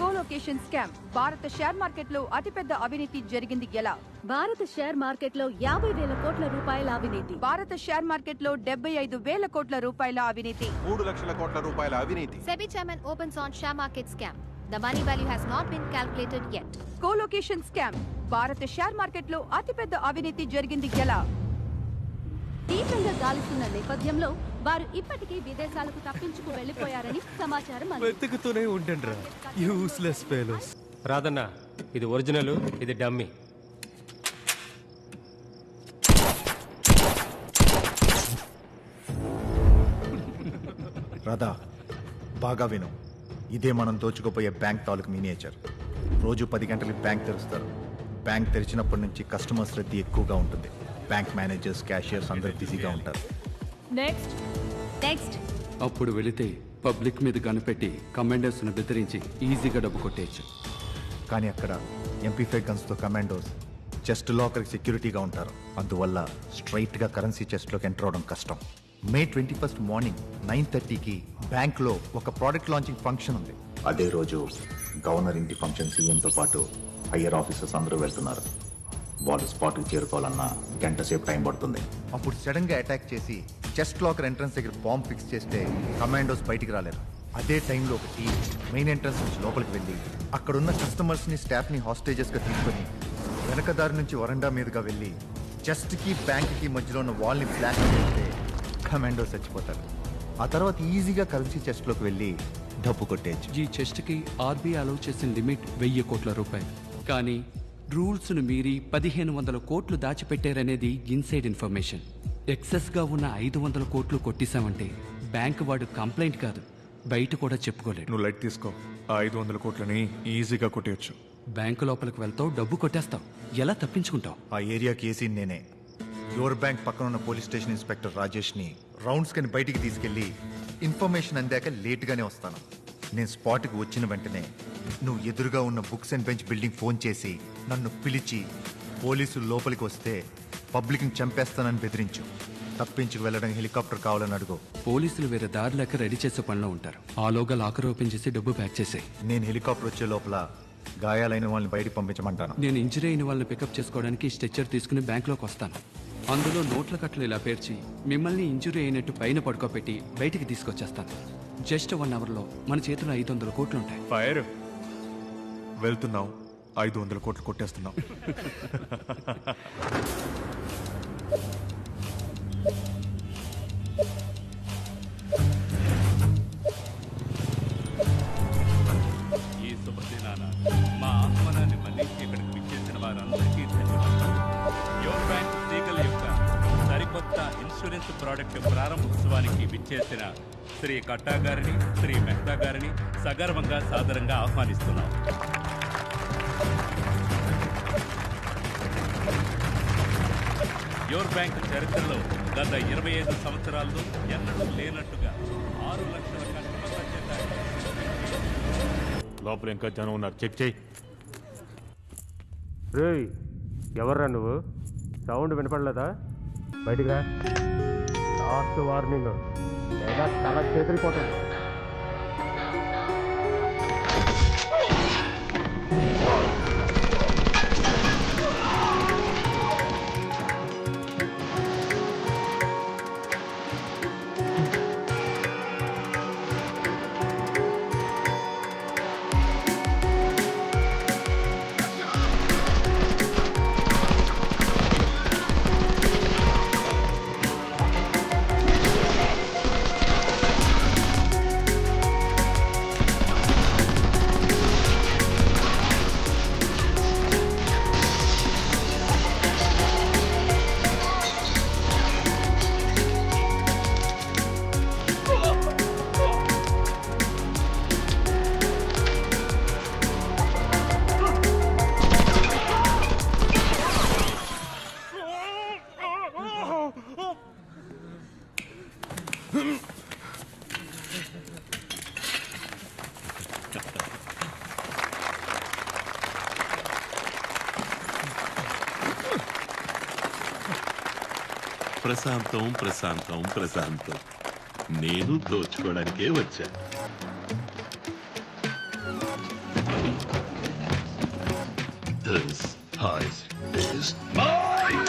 Colocation scam. భారత share మార్కెట్లో అతిపెద్ద అవినీతి జరిగింది ఎలా? భారత షేర్ మార్కెట్లో 50,000 కోట్ల రూపాయల అవినీతి. భారత షేర్ మార్కెట్లో 75,000 కోట్ల రూపాయల అవినీతి. 3 లక్షల కోట్ల రూపాయల అవినీతి. SEBI chairman opens on share market scam. The money value has not been calculated yet. Colocation scam. భారత షేర్ మార్కెట్లో అతిపెద్ద అవినీతి జరిగింది ఎలా? తీవ్రంగా గాలిస్తున్న నేపథ్యంలో వారు ఇప్పటికీ విదేశాలకు తప్పించుకు వెళ్లిపోయారని సమాచారం అందింది. వెతుకుతూనే ఉండండిరా యూస్లెస్ ఫెలోస్. రాదన్నా, ఇది ఒరిజినల్, ఇది డమ్మీ. రాధా, బాగా విను. ఇదే మనం దోచుకుపోయే బ్యాంక్ తాలూకు మినియేచర్. రోజు 10 గంటలకి బ్యాంక్ తెరుస్తారు. బ్యాంక్ తెరిచినప్పటి నుంచి కస్టమర్స్ రద్దీ ఎక్కువగా ఉంటుంది. బ్యాంక్ మేనేజర్స్, క్యాషియర్స్ అందరూ బిజీగా ఉంటారు. Next. అప్పుడు వెళితే పబ్లిక్ మీద కనిపెట్టి కమాండర్స్ను బెదిరించి ఈజీగా డబ్బు కొట్టేయచ్చు. కానీ అక్కడ MP5 గన్స్తో కమాండోస్ చెస్ట్ లాకర్కి సెక్యూరిటీగా ఉంటారు. అందువల్ల స్ట్రైట్గా కరెన్సీ చెస్ట్లోకి ఎంటర్ అవడం కష్టం. May 21 మార్నింగ్ 9:30కి బ్యాంక్లో ఒక ప్రోడక్ట్ లాంచింగ్ ఫంక్షన్ ఉంది. అదే రోజు గవర్నర్ ఇంటి ఫంక్షన్, సీఎంతో పాటు హయ్యర్ ఆఫీసర్స్ అందరూ వెళ్తున్నారు. వాళ్ళు స్పాట్కి చేరుకోవాలన్నా గంట సేపు టైం పడుతుంది. అప్పుడు సడన్గా అటాక్ చేసి చెస్ట్ లాకర్ ఎంట్రన్స్ దగ్గర బాంబ్ ఫిక్స్ చేస్తే కమాండోస్ బయటికి రాలేరు. అదే టైంలో ఒక టీం మెయిన్ ఎంట్రన్స్ నుంచి లోపలికి వెళ్ళి అక్కడున్న కస్టమర్స్ని, స్టాఫ్ని హాస్టేజెస్గా తీసుకొని వెనకదారి నుంచి వరండా మీదుగా వెళ్ళి చెస్ట్కి బ్యాంక్కి మధ్యలో ఉన్న వాల్ని ఫ్లాష్ చేస్తే కమాండోస్ చచ్చిపోతారు. ఆ తర్వాత ఈజీగా కరెన్సీ చెస్ట్లోకి వెళ్ళి డబ్బు కొట్టేయచ్చు. ఈ చెస్ట్కి RBI అలౌ చేసిన లిమిట్ 1000 కోట్ల రూపాయలు. కానీ రూల్స్ను మీరి 1500 కోట్లు దాచిపెట్టారనేది ఇన్సైడ్ ఇన్ఫర్మేషన్. ఎక్సెస్గా ఉన్న 500 కోట్లు కొట్టేశామంటే బ్యాంక్ వాడు కంప్లైంట్ కాదు, బయట కూడా చెప్పుకోలేడు. నువ్వు లైట్ తీసుకో. ఆ 500 కోట్లని ఈజీగా కొట్టేయచ్చు. బ్యాంకు లోపలికి వెళ్తావు, డబ్బు కొట్టేస్తావు. ఎలా తప్పించుకుంటావు? ఆ ఏరియాకి ఏసీ నేనే. యువర్ బ్యాంక్ పక్కన ఉన్న పోలీస్ స్టేషన్ ఇన్స్పెక్టర్ రాజేష్ని రౌండ్స్ కని బయటికి తీసుకెళ్లి ఇన్ఫర్మేషన్ అందాక లేట్గానే వస్తాను. నేను స్పాట్కి వచ్చిన వెంటనే నువ్వు ఎదురుగా ఉన్న books and bench building phone చేసి నన్ను పిలిచి పోలీసులు లోపలికి వస్తే పబ్లిక్ని చంపేస్తానని బెదిరించు. తప్పించుకు వెళ్ళడం హెలికాప్టర్ కావాలని అడుగు. పోలీసులు వేరే దారి లేక రెడీ చేసే పనిలో ఉంటారు. ఆలోగా లాకర్ ఓపెన్ చేసి డబ్బు ప్యాక్ చేసేయి. నేను హెలికాప్టర్ వచ్చే లోపల గాయాలైన వాళ్ళని బయటికి పంపించమంటాను. నేను ఇంజరీ అయిన వాళ్ళని పికప్ చేసుకోవడానికి స్ట్రెచ్చర్ తీసుకుని బ్యాంక్లోకి వస్తాను. అందులో నోట్ల కట్టలు ఇలా పేర్చి మిమ్మల్ని ఇంజురీ అయినట్టు పైన పడుకోబెట్టి బయటికి తీసుకొచ్చేస్తాను. జస్ట్ 1 అవర్లో మన చేతిలో 500 కోట్లు ఉంటాయి. ఫైర్ వెళ్తున్నావు, 500 కోట్లు కొట్టేస్తున్నావు. ఈ శుభదినాన మా ఆహ్వానాన్ని మన్నించి ఇక్కడికి విచ్చేసిన వారందరికీ ధన్యవాదాలు. యువర్ బ్యాంక్ లీగల్ యొక్క సరికొత్త ఇన్సూరెన్స్ ప్రాడక్ట్ ప్రారంభోత్సవానికి విచ్చేసిన శ్రీ కట్టా గారిని, శ్రీ మెహతా గారిని సగర్వంగా సాదరంగా ఆహ్వానిస్తున్నాం. యువర్ బ్యాంక్ చరిత్రలో గత 25 సంవత్సరాల్లో ఎన్నడూ లేనట్టుగా 6 లక్షల కస్టమర్ల చేత లోపల ఇంకా జనం ఉన్నారు, చెక్ చేయి. రేయ్, ఎవర్రా నువ్వు? సౌండ్ వినపడలేదా? బయటికి రా. లాస్ట్ వార్నింగ్, లేదా తల చేతిరిపోతుంది. ప్రశాంతం ప్రశాంతం ప్రశాంతం. నేను దోచుకోవడానికే వచ్చా. This prize is mine!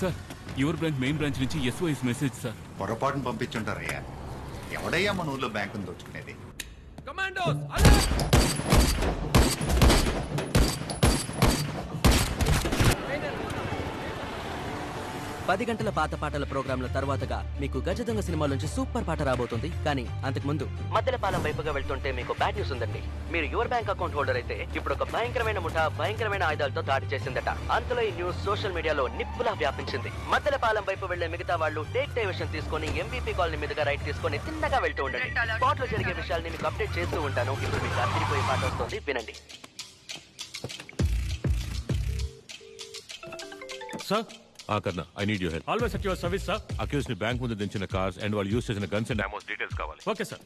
Sir your bank main branch నుంచి SOS మెసేజ్ సార్. పొరపాటును పంపించుంటారయ్యా. ఎవడయ్యా మన ఊర్లో బ్యాంకును దోచుకునేది? కమాండోస్ 10 గంటల పాత పాటల ప్రోగ్రాంల తర్వాతగా మీకు గజదొంగ సినిమాలోంచి సూపర్ పాట రాబోతుంది. కానీ అంతకు ముందు మద్దెలపాలెం వైపుగా వెళ్తుంటే మీకు బ్యాడ్ న్యూస్ ఉందండి. మీరు యువర్ బ్యాంక్ అకౌంట్ హోల్డర్ అయితే ఇప్పుడు ఒక భయంకరమైన ముఠా భయంకరమైన ఆయుధాలతో దాడి చేసిందట. అంతలో ఈ న్యూస్ సోషల్ మీడియాలో నిప్పులా వ్యాపించింది. మద్దెలపాలెం వైపు వెళ్లే మిగతా వాళ్ళు టేక్ డైవర్షన్ తీసుకొని MVP కాలనీ మీదుగా రైట్ తీసుకొని తిన్నగా వెళ్తూ ఉండండి. స్పాట్ లో జరిగే విషయాల్ని మీకు అప్డేట్ చేస్తూ ఉంటాను. ఇప్పుడు మీకు అదిరిపోయే పాట వస్తుంది, వినండి. Sir Karna, I need your help. Always at your service sir. Accused ని బ్యాంక్ ముందు దించిన కార్స్ అండ్ వాళ్ళు యూస్ చేసిన గన్స్ అండ్ అమౌంట్స్ డీటెయిల్స్ కావాలి. Okay sir.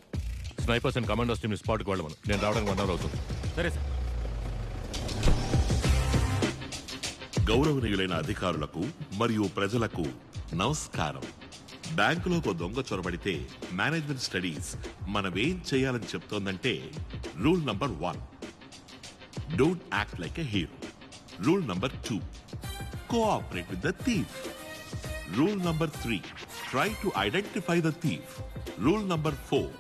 Snipers and commandos team ని స్పాట్ కి వెళ్ళమను. నేను రావడానికి 1 hour అవుతుంది. సరే సార్. గౌరవనీయులైన అధికారులకు మరియు ప్రజలకు నమస్కారం. బ్యాంకులో దొంగ చొరబడితే మేనేజ్మెంట్ స్టడీస్ మనమేం చేయాలని చెప్తోందంటే rule number 1, don't act like a hero. Rule number 2, cooperate with the thief. Rule number 3, try to identify the thief. Rule number 4,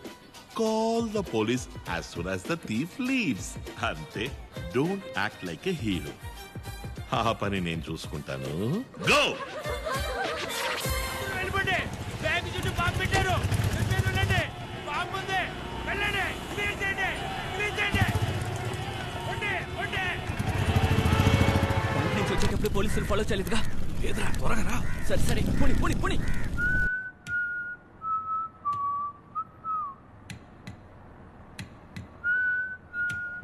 call the police as soon as the thief leaves. Ante, don't act like a hero. ఆ పని నేను చూసుకుంటాను. Go! వచ్చేటప్పుడు పోలీసులు follow చేయలేదుగా? లేదురా, త్వరగా రా. సరే సరే, పుని పుని పుని.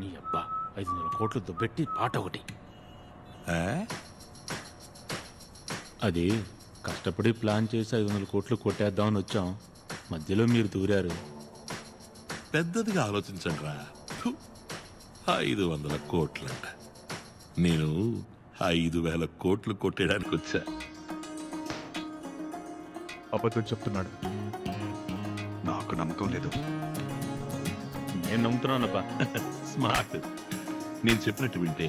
నీ అబ్బా 500 కోట్లు దుబ్బెట్టి పాట ఒకటి. అది కష్టపడి ప్లాన్ చేసి 500 కోట్లు కొట్టేద్దామని వచ్చాం. మధ్యలో మీరు దూరారు. పెద్దదిగా ఆలోచించండి రా. 500 కోట్లంట. నేను 5,000 కోట్లు కొట్టేయడానికి వచ్చా. అబద్ధం చెప్తున్నాడు. నాకు నమ్మకం లేదు. నేను నమ్ముతున్నానబ్బా. స్మార్ట్. నేను చెప్పినట్టు వింటే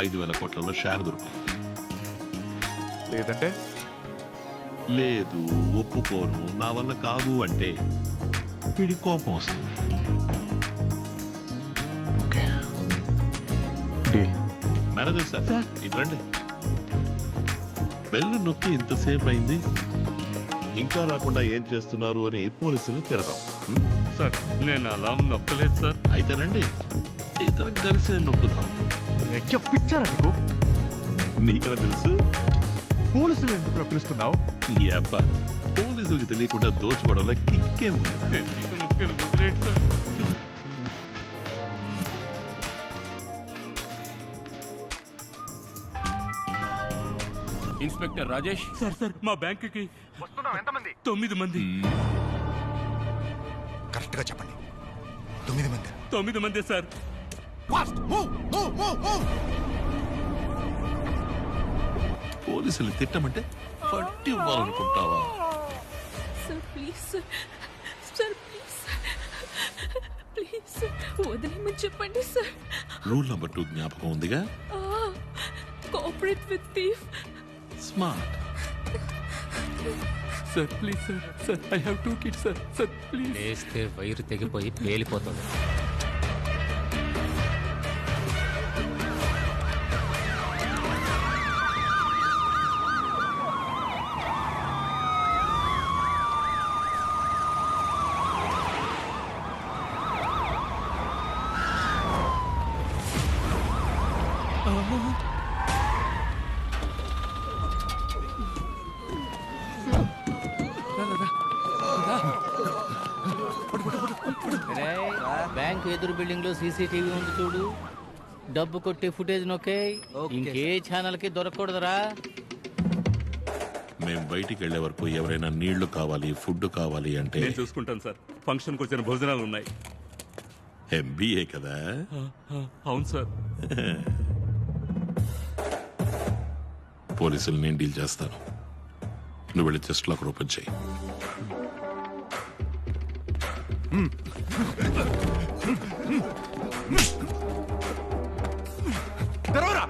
5,000 కోట్లలో షేర్ దొరుకుతుంది. లేదంటే లేదు, ఒప్పుకోను, నా వల్ల కాదు అంటే వీడి కోపం వస్తుంది. మేనేజర్ సార్, ఇటు రండి. బెల్లు నొక్కి ఇంతసేపు అయింది, ఇంకా రాకుండా ఏం చేస్తున్నారు అని పోలీసులు తిరగం. సార్ నేను అలా నొక్కలేదు సార్. అయితే రండి, ఇద్దరం కలిసి నొక్కుదాం. పిచ్చారా నీకు? నీకెలా తెలుసు? పోలీసులు ఎందుకు పిలుస్తున్నావు? ఈ అబ్బ పోలీసులకి తెలియకుండా దోచుకోవడంలో కిక్కే ఉంది. వదిలేదు sir. Inspector Rajesh. Sir sir మా బ్యాంకుకి వస్తున్నావు ఎంతమంది? 9 మంది. కరెక్ట్ గా చెప్పండి. 9 మంది. 9 మంది సార్. పోలీసులు తిట్టమంటే పట్టి ఇవ్వాలనుకుంటావా? Sir please sir, sir please, please వదిలేమని చెప్పండి సార్. రూల్ నెంబర్ 2 జ్ఞాపకం ఉందిగా? Cooperate with thief. Smart. Sir please sir, sir I have 2 kids sir, sir please. లేస్తే వైరు తెగిపోయి పేలిపోతుంది. బ్యాంక్ ఎదురు బిల్డింగ్ లో సీసీటీవీ ఉంది చూడు. డబ్బు కొట్టే ఫుటేజ్ నొక్కే. ఇంకే ఛానల్ కి దొరకకూడదురా. మేము బయటికి వెళ్లే వరకు ఎవరైనా నీళ్లు కావాలి, ఫుడ్ కావాలి అంటే నేను చూసుకుంటాను సార్. ఫంక్షన్ కు వచ్చిన భోజనాలు ఉన్నాయి. ఎంబీఏ కదా? అవును సార్. పోలీసులు నేను డీల్ చేస్తాను. నువ్వు వెళ్ళి చెస్ట్ లాక్ ఓపెన్ చేయి. తెరవరా.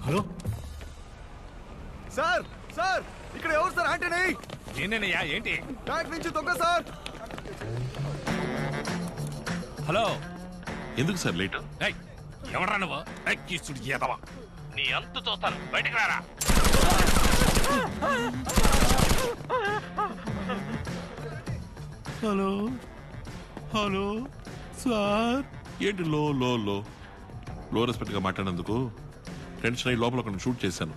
హలో సార్, సార్ ఇక్కడ ఎవరు సార్? ఆంటనీ. ఏంటయ్యా ఏంటి? బ్యాంక్ నుంచి దొంగ సార్. హలో. ఎందుకు సార్ లేట్? ఎవరా నువ్వు? కిస్తుడు చేతవా? నీ అంతు చూస్తాను. బయటకు రారా. Hello hello sir. ఏంటి లో లో లో లో రెస్పెక్ట్ గా మాట్లాడినందుకు టెన్షన్ అయ్యి లోపల ఒకరిని షూట్ చేశాను.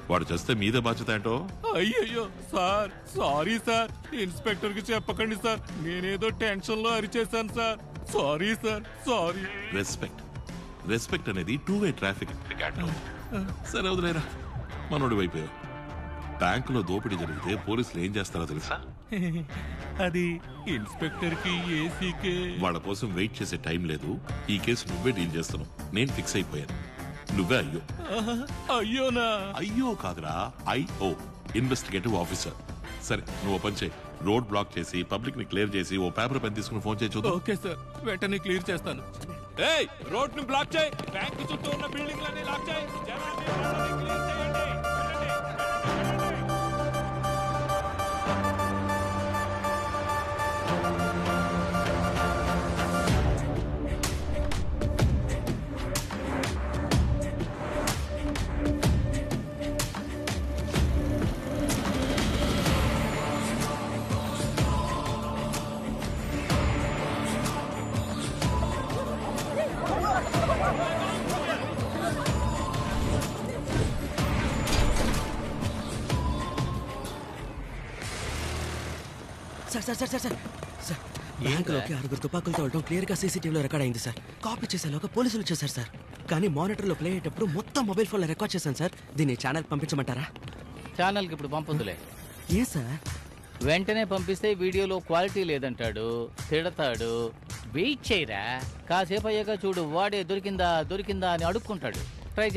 వాడు చేస్తే మీదే బాధ్యత ఏంటో. అయ్యయ్యో సార్, సారీ సార్. ఇన్స్పెక్టర్ కి చెప్పకండి సార్. నేనేదో టెన్షన్ లో అరిచేశాను sir. Sorry sir, sorry. Respect respect అనేది 2-way ట్రాఫిక్. సరే వదిలేరా, మనోడి వైపు. బ్యాంకులో దోపిడీ జరిగితే పోలీసులు ఏం చేస్తారో తెలుసా? అది ఇన్స్పెక్టర్ కి ఏసీకే. వాళ్ళ కోసం వెయిట్ చేసే టైం లేదు. ఈ కేసు నువ్వే డీల్ చేస్తున్నావు. నేను ఫిక్స్ అయిపోయాను. నువ్వే అయ్యో. అయ్యోనా? అయ్యో కాదురా, ఐఓ, ఇన్వెస్టిగేటివ్ ఆఫీసర్. సరే నువ్వు పని చేయి. రోడ్ బ్లాక్ చేసి పబ్లిక్ ని క్లియర్ చేసి ఓ పేపర్ పెన్ తీసుకుని ఫోన్ చేయి చూద్దాం. ఓకే సార్, వెంటనే క్లియర్ చేస్తాను. ఏయ్, రోడ్ ని బ్లాక్ చేయి. బ్యాంక్ చుట్టూ ఉన్న బిల్డింగ్ లన్నీ లాక్ చేయి. జనాన్ని రోడ్లని క్లియర్ చేయండి. సార్ బ్యాంకులోకి 6 తుపాకులతో వెళ్ళడం క్లియర్ గా సీసీటీవీలో రికార్డ్ అయింది సార్. కాపీ చేసేలోగా పోలీసులు వచ్చేసారు సార్. కానీ మానిటర్ లో ప్లే అయ్యేటప్పుడు మొత్తం మొబైల్ ఫోన్ లో రికార్డ్ చేశాను సార్. దీన్ని ఛానల్ పంపించమంటారా? ఛానల్కి ఇప్పుడు పంపొద్దులే. ఏ సార్? వెంటనే పంపిస్తే వీడియోలో క్వాలిటీ లేదంటాడు, తిడతాడు. వెయిట్ చేయరా, కాసేపు అయ్యాక చూడు వాడే దొరికిందా దొరికిందా అని అడుక్కుంటాడు. ట్రై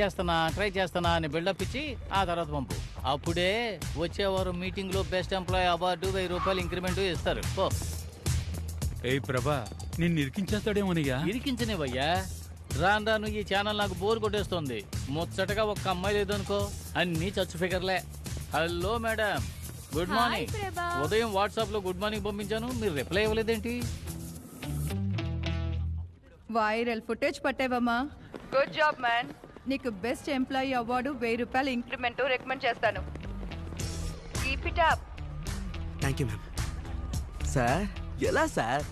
చేస్తానా అని బిల్డప్ ఇచ్చి ఆ తర్వాత పంపు. అప్పుడే వచ్చేవారు మీటింగ్ లో బెస్ట్ ఎంప్లాయీ అవార్డు 1000 రూపాయలు ఇంక్రిమెంట్ ఇస్తారు. పో. ఏయ్ ప్రభా, నిన్ను ఇరికించేస్తాడేమోనయ్యా. ఇరికించనివయ్యా. రాను ఈ ఛానల్ నాకు బోర్ కొట్టేస్తుంది. ముచ్చటగా ఒక్క అమ్మాయి లేదనుకో, అన్ని చచ్చు ఫిగర్లే. Hello madam, good morning. ఉదయం వాట్సాప్ లో గుడ్ మార్నింగ్ పంపించాను, మీరు రిప్లై ఇవ్వలేదేంటి? వైరల్ ఫుటేజ్ పట్టావమ్మా. Good job man. నీకు బెస్ట్ ఎంప్లాయీ అవార్డు 1000 రూపాయలు ఇంక్రిమెంట్ రికమెండ్ చేస్తాను. Keep it up. Thank you ma'am. Sir ఎలా సార్?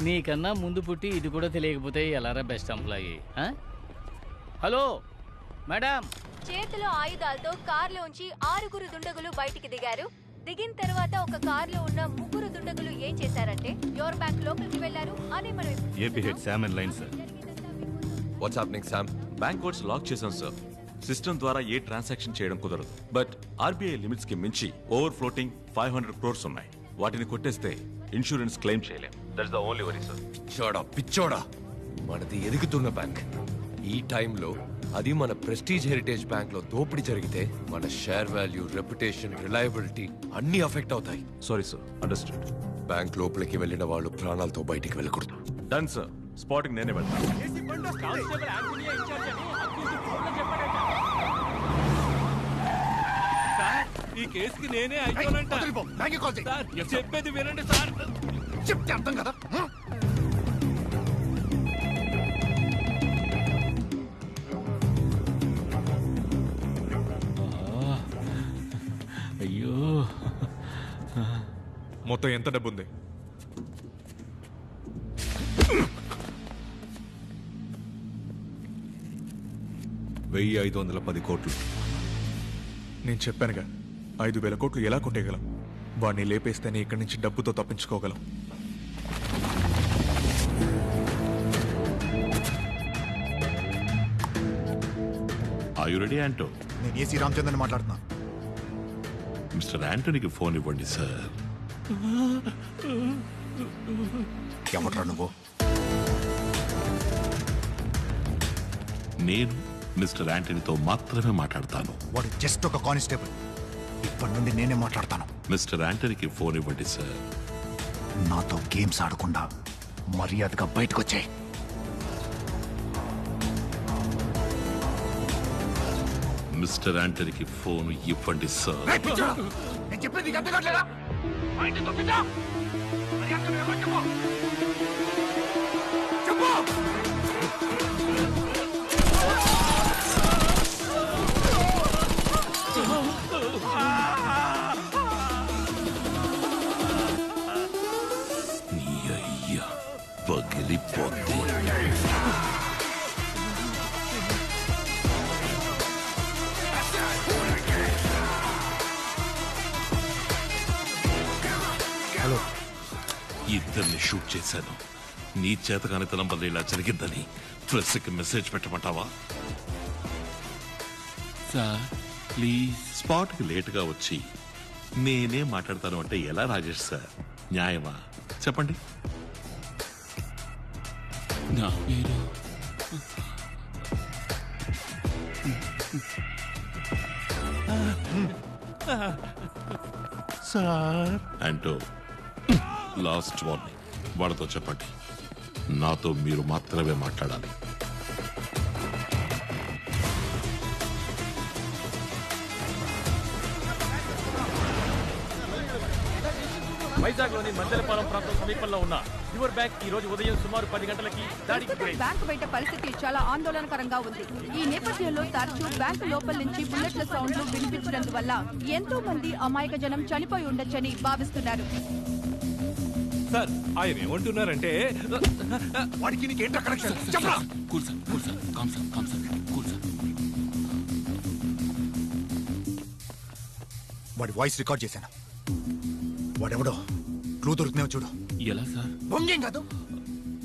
నీకన్నా ముందు పుట్టి ఇది కూడా తెలియకపోతే ఎలారా బెస్ట్ ఎంప్లాయీ? Hello madam. చేతిలో ఆయుధాలతో కారులోంచి 6 దుండగులు బయటికి దిగారు. దిగిన తర్వాత ఒక కారులో ఉన్న 3 దుండగులు ఏం చేశారంటే యోర్ బ్యాంక్ లోపలికి వెళ్లారు. అదే మనం AP head Sam and line sir. What's happening Sam? Bank codes lock చేశాం సార్. సిస్టమ్ ద్వారా ఏ ట్రాన్సాక్షన్ చేయడం కుదరదు. బట్ ఆర్బీఐ లిమిట్స్ కి మించి ఓవర్ ఫ్లోటింగ్ 500 crores ఉన్నాయి. వాటిని కొట్టేస్తే ఇన్సూరెన్స్ క్లెయిమ్ చేయలేం. That's the only worry sir. పిచ్చోడా, మనది ఎదుగుతున్న బ్యాంక్. ఈ టైంలో అది మన ప్రెస్టీజ్ హెరిటేజ్ బ్యాంక్ లో దోపిడీ జరిగితే మన షేర్ వాల్యూ, రెప్యుటేషన్, రిలయబిలిటీ అన్ని అఫెక్ట్ అవుతాయి. Sorry sir, understood. బ్యాంక్ లోపలికి వెళ్ళిన వాళ్ళు ప్రాణాలతో బయటికి వెళ్ళకూడదు. Done sir. స్పాటింగ్ నేనే వెళ్తాను. ఈ కేసుకి నేనే అయిపోనంట. చెప్పేది వినండి సార్. చెప్తే అర్థం కదా. అయ్యో, మొత్తం ఎంత డబ్బు ఉంది? 1510 కోట్లు. నేను చెప్పానుగా, 5000 కోట్లు ఎలా కొట్టేయగలం? వాడిని లేపేస్తేనే ఇక్కడి నుంచి డబ్బుతో తప్పించుకోగలం. Are you ready ఆంటో? నేను ఏసీ రామచంద్రని మాట్లాడుతున్నా. మిస్టర్ యాంటోనీకి ఫోన్ ఇవ్వండి సార్. ఎవట్రా నువ్వు? నేను మిస్టర్ యాంటనీతో మాత్రమే మాట్లాడతాను. వాడు జస్ట్ ఒక కానిస్టేబుల్. ఇప్పటి నుండి నేనే మాట్లాడతాను. మిస్టర్ యాంటనీకి ఫోన్ ఇవ్వండి సార్. నాతో గేమ్స్ ఆడకుండా మర్యాదగా బయటకు వచ్చాయి. మిస్టర్ యాంటనీకి ఫోన్ ఇవ్వండి సార్. నేను చెప్పేది అర్థం కావట్లేదా? నీ అయ్యా పగిలిపోతే హలో. ఇద్దరిని షూట్ చేశాను. నీ చేతకానితనం వల్ల ఇలా జరిగిందని ప్రెస్కి మెసేజ్ పెట్టమంటావా? Sir please. స్పాట్కి లేటుగా వచ్చి నేనే మాట్లాడతాను అంటే ఎలా రాజేష్ సార్? న్యాయమా చెప్పండి? నా పేరు సార్ అంటూ లాస్ట్ వార్నింగ్. వాళ్ళతో చెప్పండి, నాతో మీరు మాత్రమే మాట్లాడాలి. వైజాగ్ లోని మందలపాలెం ప్రాంతం సమీపంలో ఉన్న యువర్ బ్యాంక్ ఈ రోజు ఉదయం సుమారు 10 గంటలకి దాడికి గురైంది. బ్యాంకు బయట పరిస్థితి చాలా ఆందోళనకరంగా ఉంది. ఈ నేపథ్యంలో తరచూ బ్యాంకు లోపల నుంచి బుల్లెట్ల సౌండ్లు వినిపించినందువల్ల ఎంతో మంది అమాయక జనం చనిపోయి ఉండొచ్చని భావిస్తున్నారు. సార్ ఆయన ఏమంటున్నారంటే వాడికి నీకేంటో కనెక్షన్ చెప్పరా? వాడి వాయిస్ రికార్డ్ చేశాను. వాడెవడో క్లూ దొరుకుతున్నావు చూడు. ఎలా సార్? బొంగేం కాదు,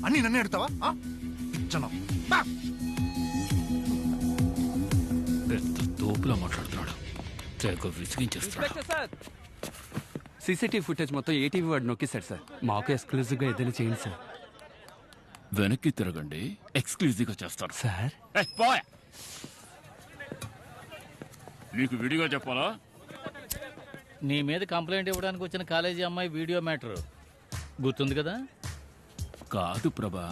అన్ని నన్నే అడుగుతావా? పెద్ద తోపులా మాట్లాడుతున్నాడు. తెగ విసిగించేస్తున్నాడు. సీసీటీవీ ఫుటేజ్ మొత్తం ఏటీవీ వాడు నొక్కేశాడు సార్. మాకు ఎక్స్క్లూజివ్గా ఏదైనా చేయండి సార్. వెనక్కి తిరగండి, ఎక్స్క్లూజివ్గా చేస్తారు సార్. నీకు విడిగా చెప్పాలా? నీ మీద కంప్లైంట్ ఇవ్వడానికి వచ్చిన కాలేజీ అమ్మాయి వీడియో మ్యాటర్ గుర్తుంది కదా? కాదు ప్రభా,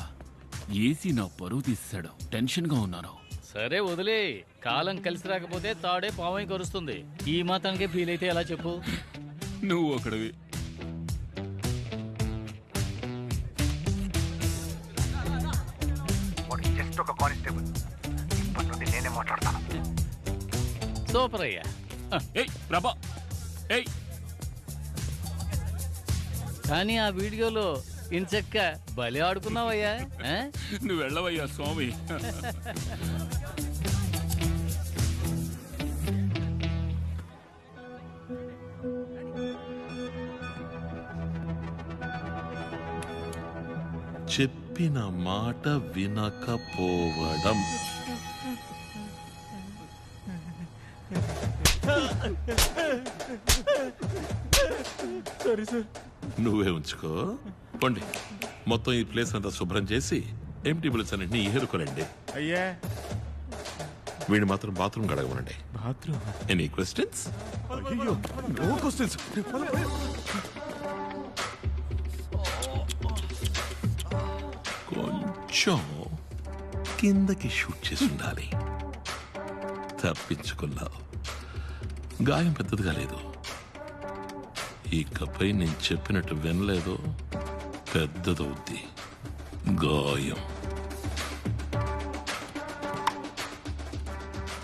ఏసీ నా పరువు తీసాడు, టెన్షన్గా ఉన్నాను. సరే వదిలే, కాలం కలిసి రాకపోతే తాడే పావై కరుస్తుంది. ఈ మాత్రానికే ఫీల్ అయితే ఎలా చెప్పు? నువ్వు ఒకడివి. జస్ట్ ఒక కానిస్టేబుల్. ఇప్పటి నుండి నేనే మాట్లాడతాను. సూపర్ అయ్యా. ఏయ్ ప్రభా, ఏయ్. కానీ ఆ వీడియోలో ఇంచక్క బలి ఆడుకున్నావయ్యా. నువ్వు వెళ్ళవయ్యా స్వామి. చెప్పిన మాట వినకపోవడం. సరే సార్. నువ్వే ఉంచుకో. పండి, మొత్తం ఈ ప్లేస్ అంతా శుభ్రం చేసి ఎంటీ బిల్స్ అన్నింటినీ ఏరుకోనండి. అయ్యా, వీడిని మాత్రం బాత్రూమ్ గడగమనండి. బాత్రూమ్? Any questions? అయ్యో, నో క్వశ్చన్స్. కొంచెం కిందకి షూట్ చేసి ఉండాలి. తప్పించుకున్నావు. గాయం పెద్దదిగా లేదు. ఇకపై నేను చెప్పినట్టు వినలేదు, పెద్దదవుద్ది గాయం.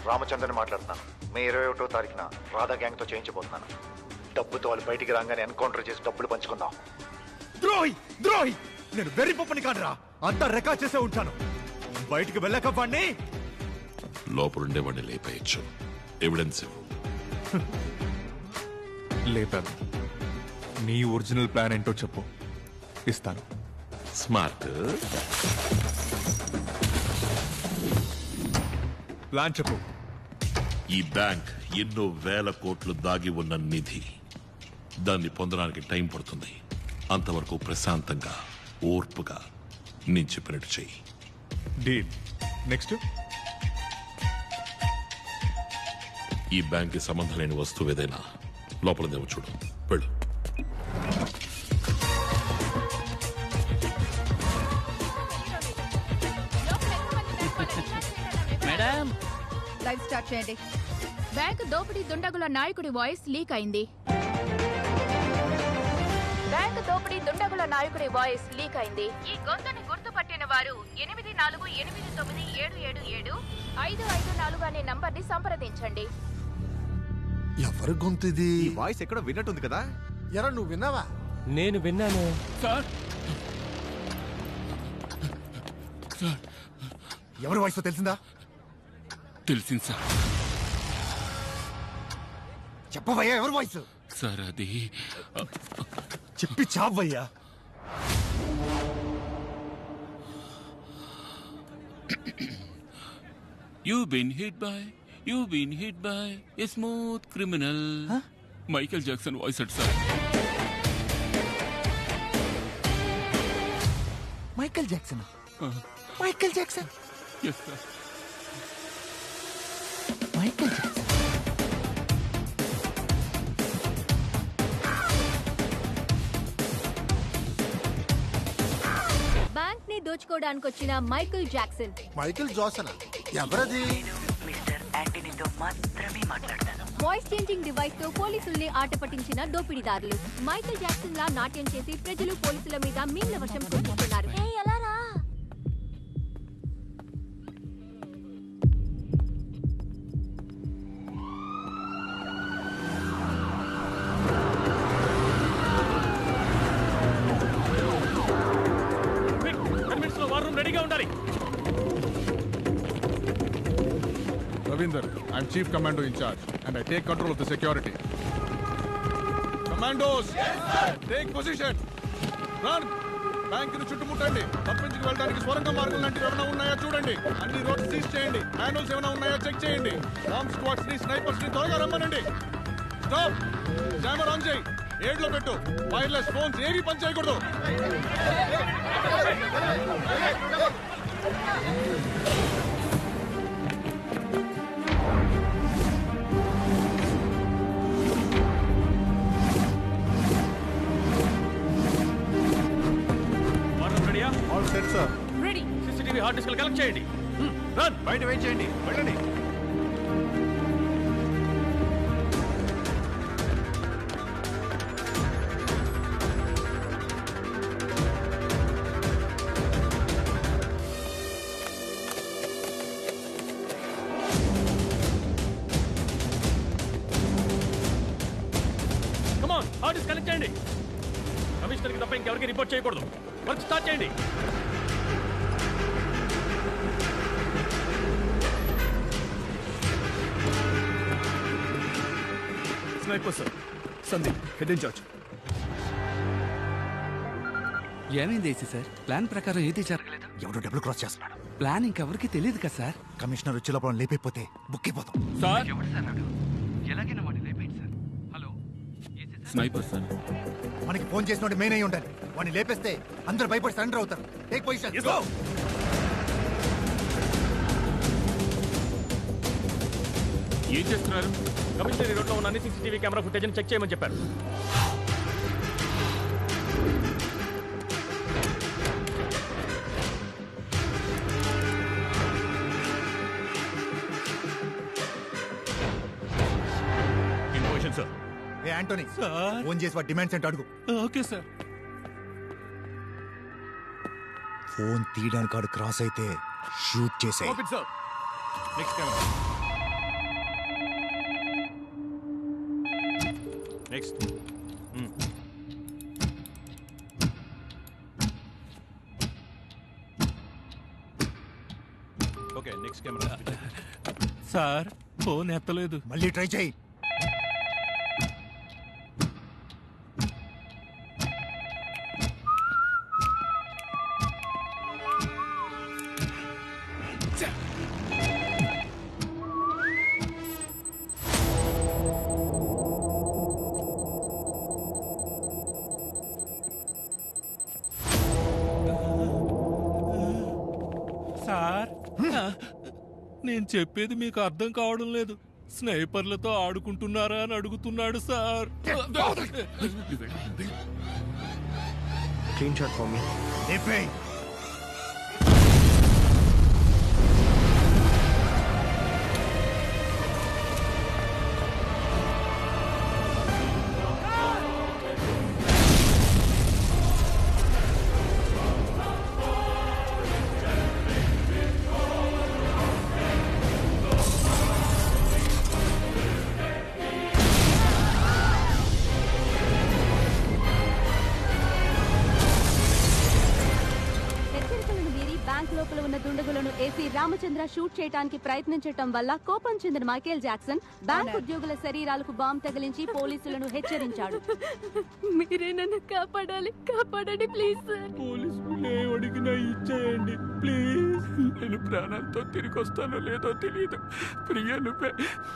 రామచంద్రని మాట్లాడుతున్నాను. మే 21వ తారీఖున రాధా గ్యాంగ్ తో చేయించబోతున్నాను. డబ్బుతో వాళ్ళు బయటికి రాగానే ఎన్కౌంటర్ చేసి డబ్బులు పంచుకుందాం. ద్రోహి ద్రోహి, నేను వెర్రి పప్పని కాదురా, అంతా రికార్డ్ చేసే ఉంటాను. బయటికి వెళ్ళక వాడిని లోపలుండే వాడిని లేపేయచ్చు. ఎవిడెన్స్ ఇవ్వు. లేపాను. నీ ఒరిజినల్ ప్లాన్ ఏంటో చెప్పు, ఇస్తాను. స్మార్ట్ ప్లాన్ చెప్పు. ఈ బ్యాంక్ ఎన్నో వేల కోట్లు దాగి ఉన్న నిధి. దాన్ని పొందడానికి టైం పడుతుంది. అంతవరకు ప్రశాంతంగా, ఓర్పుగా నేను చెప్పినట్టు చెయ్యి. డీల్. నెక్స్ట్? ఈ బ్యాంక్కి సంబంధం లేని వస్తువు ఏదైనా లోపలదేమో చూడు. వెళ్ళు. మేడం, లైవ్ స్టార్ట్ చేయండి. బ్యాంకు దోపిడీ దుండగుల నాయకుడి వాయిస్ లీక్ అయింది. బ్యాంకు దోపిడీ దుండగుల నాయకుడి వాయిస్ లీక్ అయింది. ఈ గొంతుని గుర్తుపట్టిన వారు 8489777554 అనే నంబర్ని సంప్రదించండి. ఎవరి గొంతు ఇది? ఈ వాయిస్ ఎక్కడో విన్నట్టుంది కదా. ఎరా నువ్వు విన్నావా? నేను విన్నాను సార్. ఎవరి వాయిస్ తెలిసిందా? తెలిసింది సార్. చెప్పవయ్యా, ఎవరి వాయిస్? సార్ అది చెప్పి చావయ్యా. You've been hit by a smooth criminal. Michael Jackson voice at sir. Michael Jackson? Michael Jackson? Yes sir. Michael Jackson. Bank ని దోచుకోవడానికి వచ్చిన మైకేల్ జాక్సన్. మైకేల్ జాక్సన్ ఎవరది? వాయిస్ చేంజింగ్ డివైస్ తో పోలీసుల్ని ఆట పట్టించిన దోపిడీదారులు. మైకేల్ జాక్సన్ లా నాట్యం చేసి ప్రజలు పోలీసుల మీద మీమ్ల వర్షం కురిపిస్తున్నారు. రెడీగా ఉండాలి. Ravinder, I'm Chief Commando in charge and I take control of the security. Commandos, take position. Run. బ్యాంకును చుట్టుముట్టండి. తప్పించుకు వెళ్ళడానికి స్వరంగ మార్గం లాంటివి ఏమైనా ఉన్నాయా చూడండి. అన్ని రోడ్స్ సీజ్ చేయండి. మాన్యువల్స్ ఏమైనా ఉన్నాయా చెక్ చేయండి. బాంబ్ స్క్వాడ్స్ ని, స్నైపర్స్ ని త్వరగా రమ్మనండి. స్టాప్. జామర్ ఆన్ చేయి. ఏడ్లో పెట్టు. వైర్లెస్ ఫోన్స్ ఏవి పని చేయకూడదు. రెడీయా? All set sir. Ready. CCTV hard disk collect చేయండి. రన్. బయట వెయిట్ చేయండి. వెళ్ళండి. కమాన్, హార్డ్ డిస్క్ కనెక్ట్ చేయండి. కమిషనర్కి తప్ప ఇంకెవరికి రిపోర్ట్ చేయకూడదు. వర్క్ స్టార్ట్ చేయండి. Sniper sir. Sandeep, head in charge. ఏమైంది ఏసీ సార్? ప్లాన్ ప్రకారం ఏది జరగలేదు. ఎవడో డబుల్ క్రాస్ చేస్తున్నాడు. ప్లాన్ ఇంకెవరికి తెలియదు కదా సార్. కమిషనర్ వచ్చే లోపల లేపైపోతే బుక్ అయిపోతాం. సార్ ఎవరు సార్ నాడు? ఎలాగైనా వాడిని లేపేయండి సార్. Hello sniper sir. మనకి ఫోన్ చేసినోడు మెయిన్ అయి ఉండాలి. వాడిని లేపేస్తే అందరూ భయపడి సరెండర్ అవుతారు. Take position. ఏం చేస్తున్నారు? కమిషనరీ రోడ్లో ఉన్న అన్ని సీసీటీవీ కెమెరా ఫుటేజ్ చెక్ చేయమని చెప్పారు. సార్. ఏ యాంటోనీ, ఫోన్ చేసి వాడి డిమాండ్స్ ఏంటో అడుగు. Okay sir. ఫోన్ తీయడానికి వాడు క్రాస్ అయితే షూట్ చేసే. Next camera. Next. Okay, next camera. Sir phone ఎత్తలేదు. మళ్ళీ ట్రై చేయి. సార్ నేను చెప్పేది మీకు అర్థం కావడం లేదు. స్నైపర్లతో ఆడుకుంటున్నారా అని అడుగుతున్నాడు sir. Clean shot for me. లోపల ఉన్న దుండగులను ఏసీ రామచంద్ర షూట్ చేయడానికి ప్రయత్నించటం వల్ల కోపం చెందిన మైకేల్ జాక్సన్ బ్యాంక్ ఉద్యోగుల శరీరాలకు బాంబు తగిలించి పోలీసులను హెచ్చరించాడు. మీరే నన్ను కాపాడాలి, కాపాడండి ప్లీజ్ సార్. పోలీసులు అడిగినా ఇచ్చేయండి ప్లీజ్. నేను ప్రాణాలతో తిరిగి వస్తానో లేదో తెలియదు. ప్రియ నువ్వే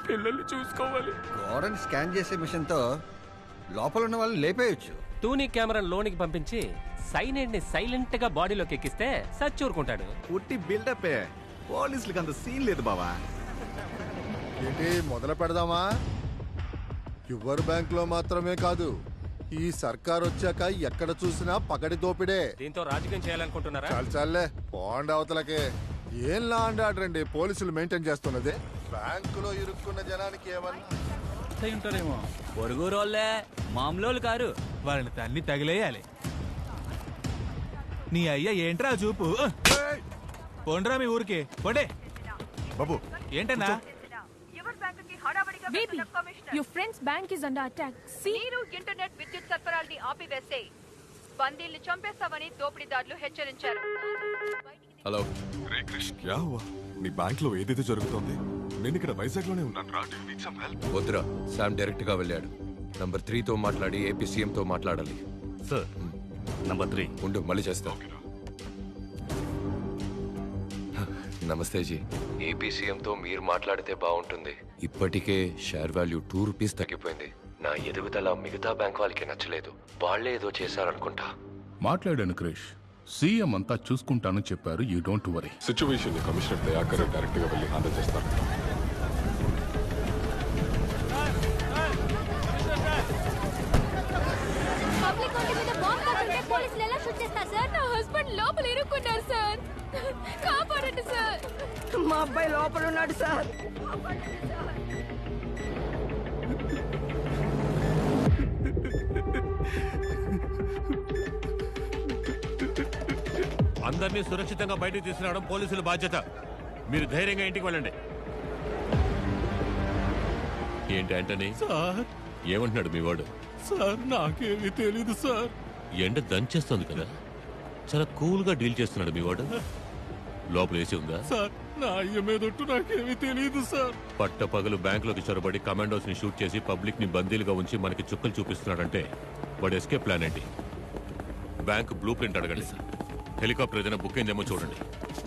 పిల్లల్ని చూసుకోవాలి. గోడని స్కాన్ చేసే మిషన్ తో లోపల ఉన్న వాళ్ళని లేపేయచ్చు. టూనీ కెమెరా లోనికి పంపించి సైనైడ్ ని సైలెంట్ గా బాడీలోకి ఎక్కిస్తే సచ్చూరుకుంటాడు. ఉట్టి బిల్డప్. పోలీసులకి అంత సీన్ లేదు బావా. ఏంటి మొదలు పెడదామా? యువర్ బ్యాంక్ లో మాత్రమే కాదు, ఈ సర్కార్ వచ్చాక ఎక్కడ చూసినా పగడి దోపిడే. దీంతో రాజకీయం చేయాలనుకుంటున్నారా? చాలే పోండి అవతలకే. ఏం లా అండ్ ఆర్డర్ అండి పోలీసులు మెయింటైన్ చేస్తున్నది. బ్యాంకులో ఇరుక్కున్న జనానికి ఏమన్నా ఉంటారేమో. పొరుగురోళ్ళే మామూలు కారు. వాళ్ళని తన్ని తగిలేయాలి. నీ అయ్యా ఏంట్రా చూపు. పోండ్రా మీ ఊరికి పోండే. బాబు ఏంటన్నా? Baby, your friend's bank is under attack. See? నీరు ఇంటర్నెట్ విద్యుత్ సరఫరాల్ని ఆపివేస్తే బందీల్ని చంపేస్తామని దోపిడీదారులు హెచ్చరించారు. హలో రే క్రిష్, క్యా హువా? నీ బ్యాంక్ లో ఏదైతే జరుగుతోంది? నేను ఇక్కడ వైజాగ్ లోనే ఉన్నాను రా. వద్దురా, శామ్ డైరెక్ట్ గా వెళ్ళాడు. నంబర్ 3 తో మాట్లాడి ఏపీ సీఎం తో మాట్లాడాలి. సార్ నంబర్ 3 ఉండు, మళ్ళీ చేస్తా. నమస్తే జీ. ఏపీ సీఎం తో మీరు మాట్లాడితే బాగుంటుంది. ఇప్పటికే షేర్ వాల్యూ 2 రూపీస్ తగ్గిపోయింది. నా ఎదుగుదల మిగతా బ్యాంక్ వాళ్ళకి నచ్చలేదు. వాళ్లే ఏదో చేశారనుకుంటా. మాట్లాడాను క్రిష్. సీఎం అంతా చూసుకుంటానని చెప్పారు. You don't worry. Situation commissioner Dayakar direct గా వెళ్ళి హ్యాండిల్ చేస్తారు. పబ్లిక్ ఒంటి మీద బాంబ్ పడుతుంటే పోలీసులు ఎలా షూట్ చేస్తారు సార్? నా హస్బెండ్ లోపల ఇరుక్కున్నారు సార్. కాపాడండి సార్. మా అబ్బాయి లోపల ఉన్నాడు సార్. అందరినీ సురక్షితంగా బయటకు తీసుకురావడం పోలీసుల బాధ్యత. మీరు ధైర్యంగా ఇంటికి వెళ్ళండి. ఏంటి ఆంటనీ? సార్ ఏమంటున్నాడు మీ వాడు? సార్ నాకేమీ తెలీదు సార్. ఎండ దంచేస్తుంది కదా, చాలా కూల్ గా డీల్ చేస్తున్నాడు మీ వాడు. లోపల ఏసీ ఉందా? సార్ నా అయ్య మీదొట్టు నాకేమీ తెలియదు సార్. పట్టపగలు బ్యాంకులోకి చొరబడి కమాండోస్ ని షూట్ చేసి పబ్లిక్ ని బందీలుగా ఉంచి మనకి చుక్కలు చూపిస్తున్నాడంటే వాడు ఎస్కేప్ ప్లాన్ ఏంటి? బ్యాంక్ బ్లూ ప్రింట్ అడగండి. హెలికాప్టర్ ఏదైనా బుక్ అయిందేమో చూడండి.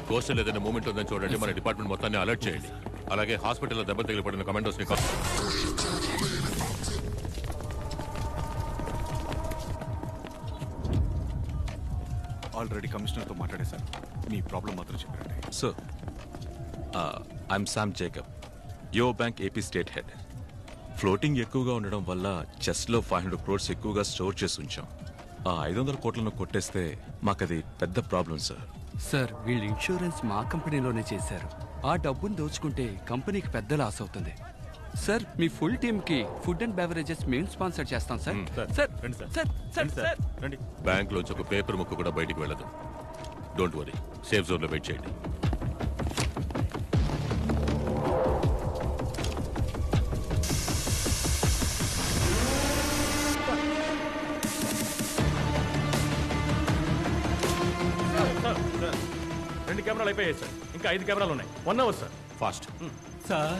కోస్టల్ ఏదైనా మూమెంట్ ఉందని చూడండి. మన డిపార్ట్మెంట్ మొత్తాన్ని అలర్ట్ చేయండి. అలాగే హాస్పిటల్లో దెబ్బ తగిలిపడిన కమాండోస్ ని ఆల్రెడీ కమిషనర్తో మాట్లాడేశాను. మీ ప్రాబ్లం మాత్రం చెప్పండి. సార్, ఐఎమ్ శామ్ జేకబ్, యో bank AP state head. Floating ఎక్కువగా ఉండడం వల్ల చెస్ట్లో 500 crores ఎక్కువగా స్టోర్ చేసి ఉంచాం. ఆ 500 కోట్లను కొట్టేస్తే మాకది పెద్ద ప్రాబ్లం సార్. సార్, వీళ్ళు ఇన్సూరెన్స్ మా కంపెనీలోనే చేశారు. ఆ డబ్బును దోచుకుంటే కంపెనీకి పెద్ద లాస్ అవుతుంది. సార్, మీ ఫుల్ టీమ్ కి ఫుడ్ అండ్ బెవరేజెస్ మేము స్పాన్సర్ చేస్తాం సార్. బ్యాంక్ లోంచి ఒక పేపర్ ముక్క కూడా బయటికి వెళ్ళదు. డోంట్ వరీ, సేఫ్ జోన్ లో వెయిట్ చేయండి. రెండు కెమెరాలు అయిపోయాయి సార్. ఇంకా 5 కెమెరాలు ఉన్నాయి. 1 hour సార్. ఫాస్ట్. సార్,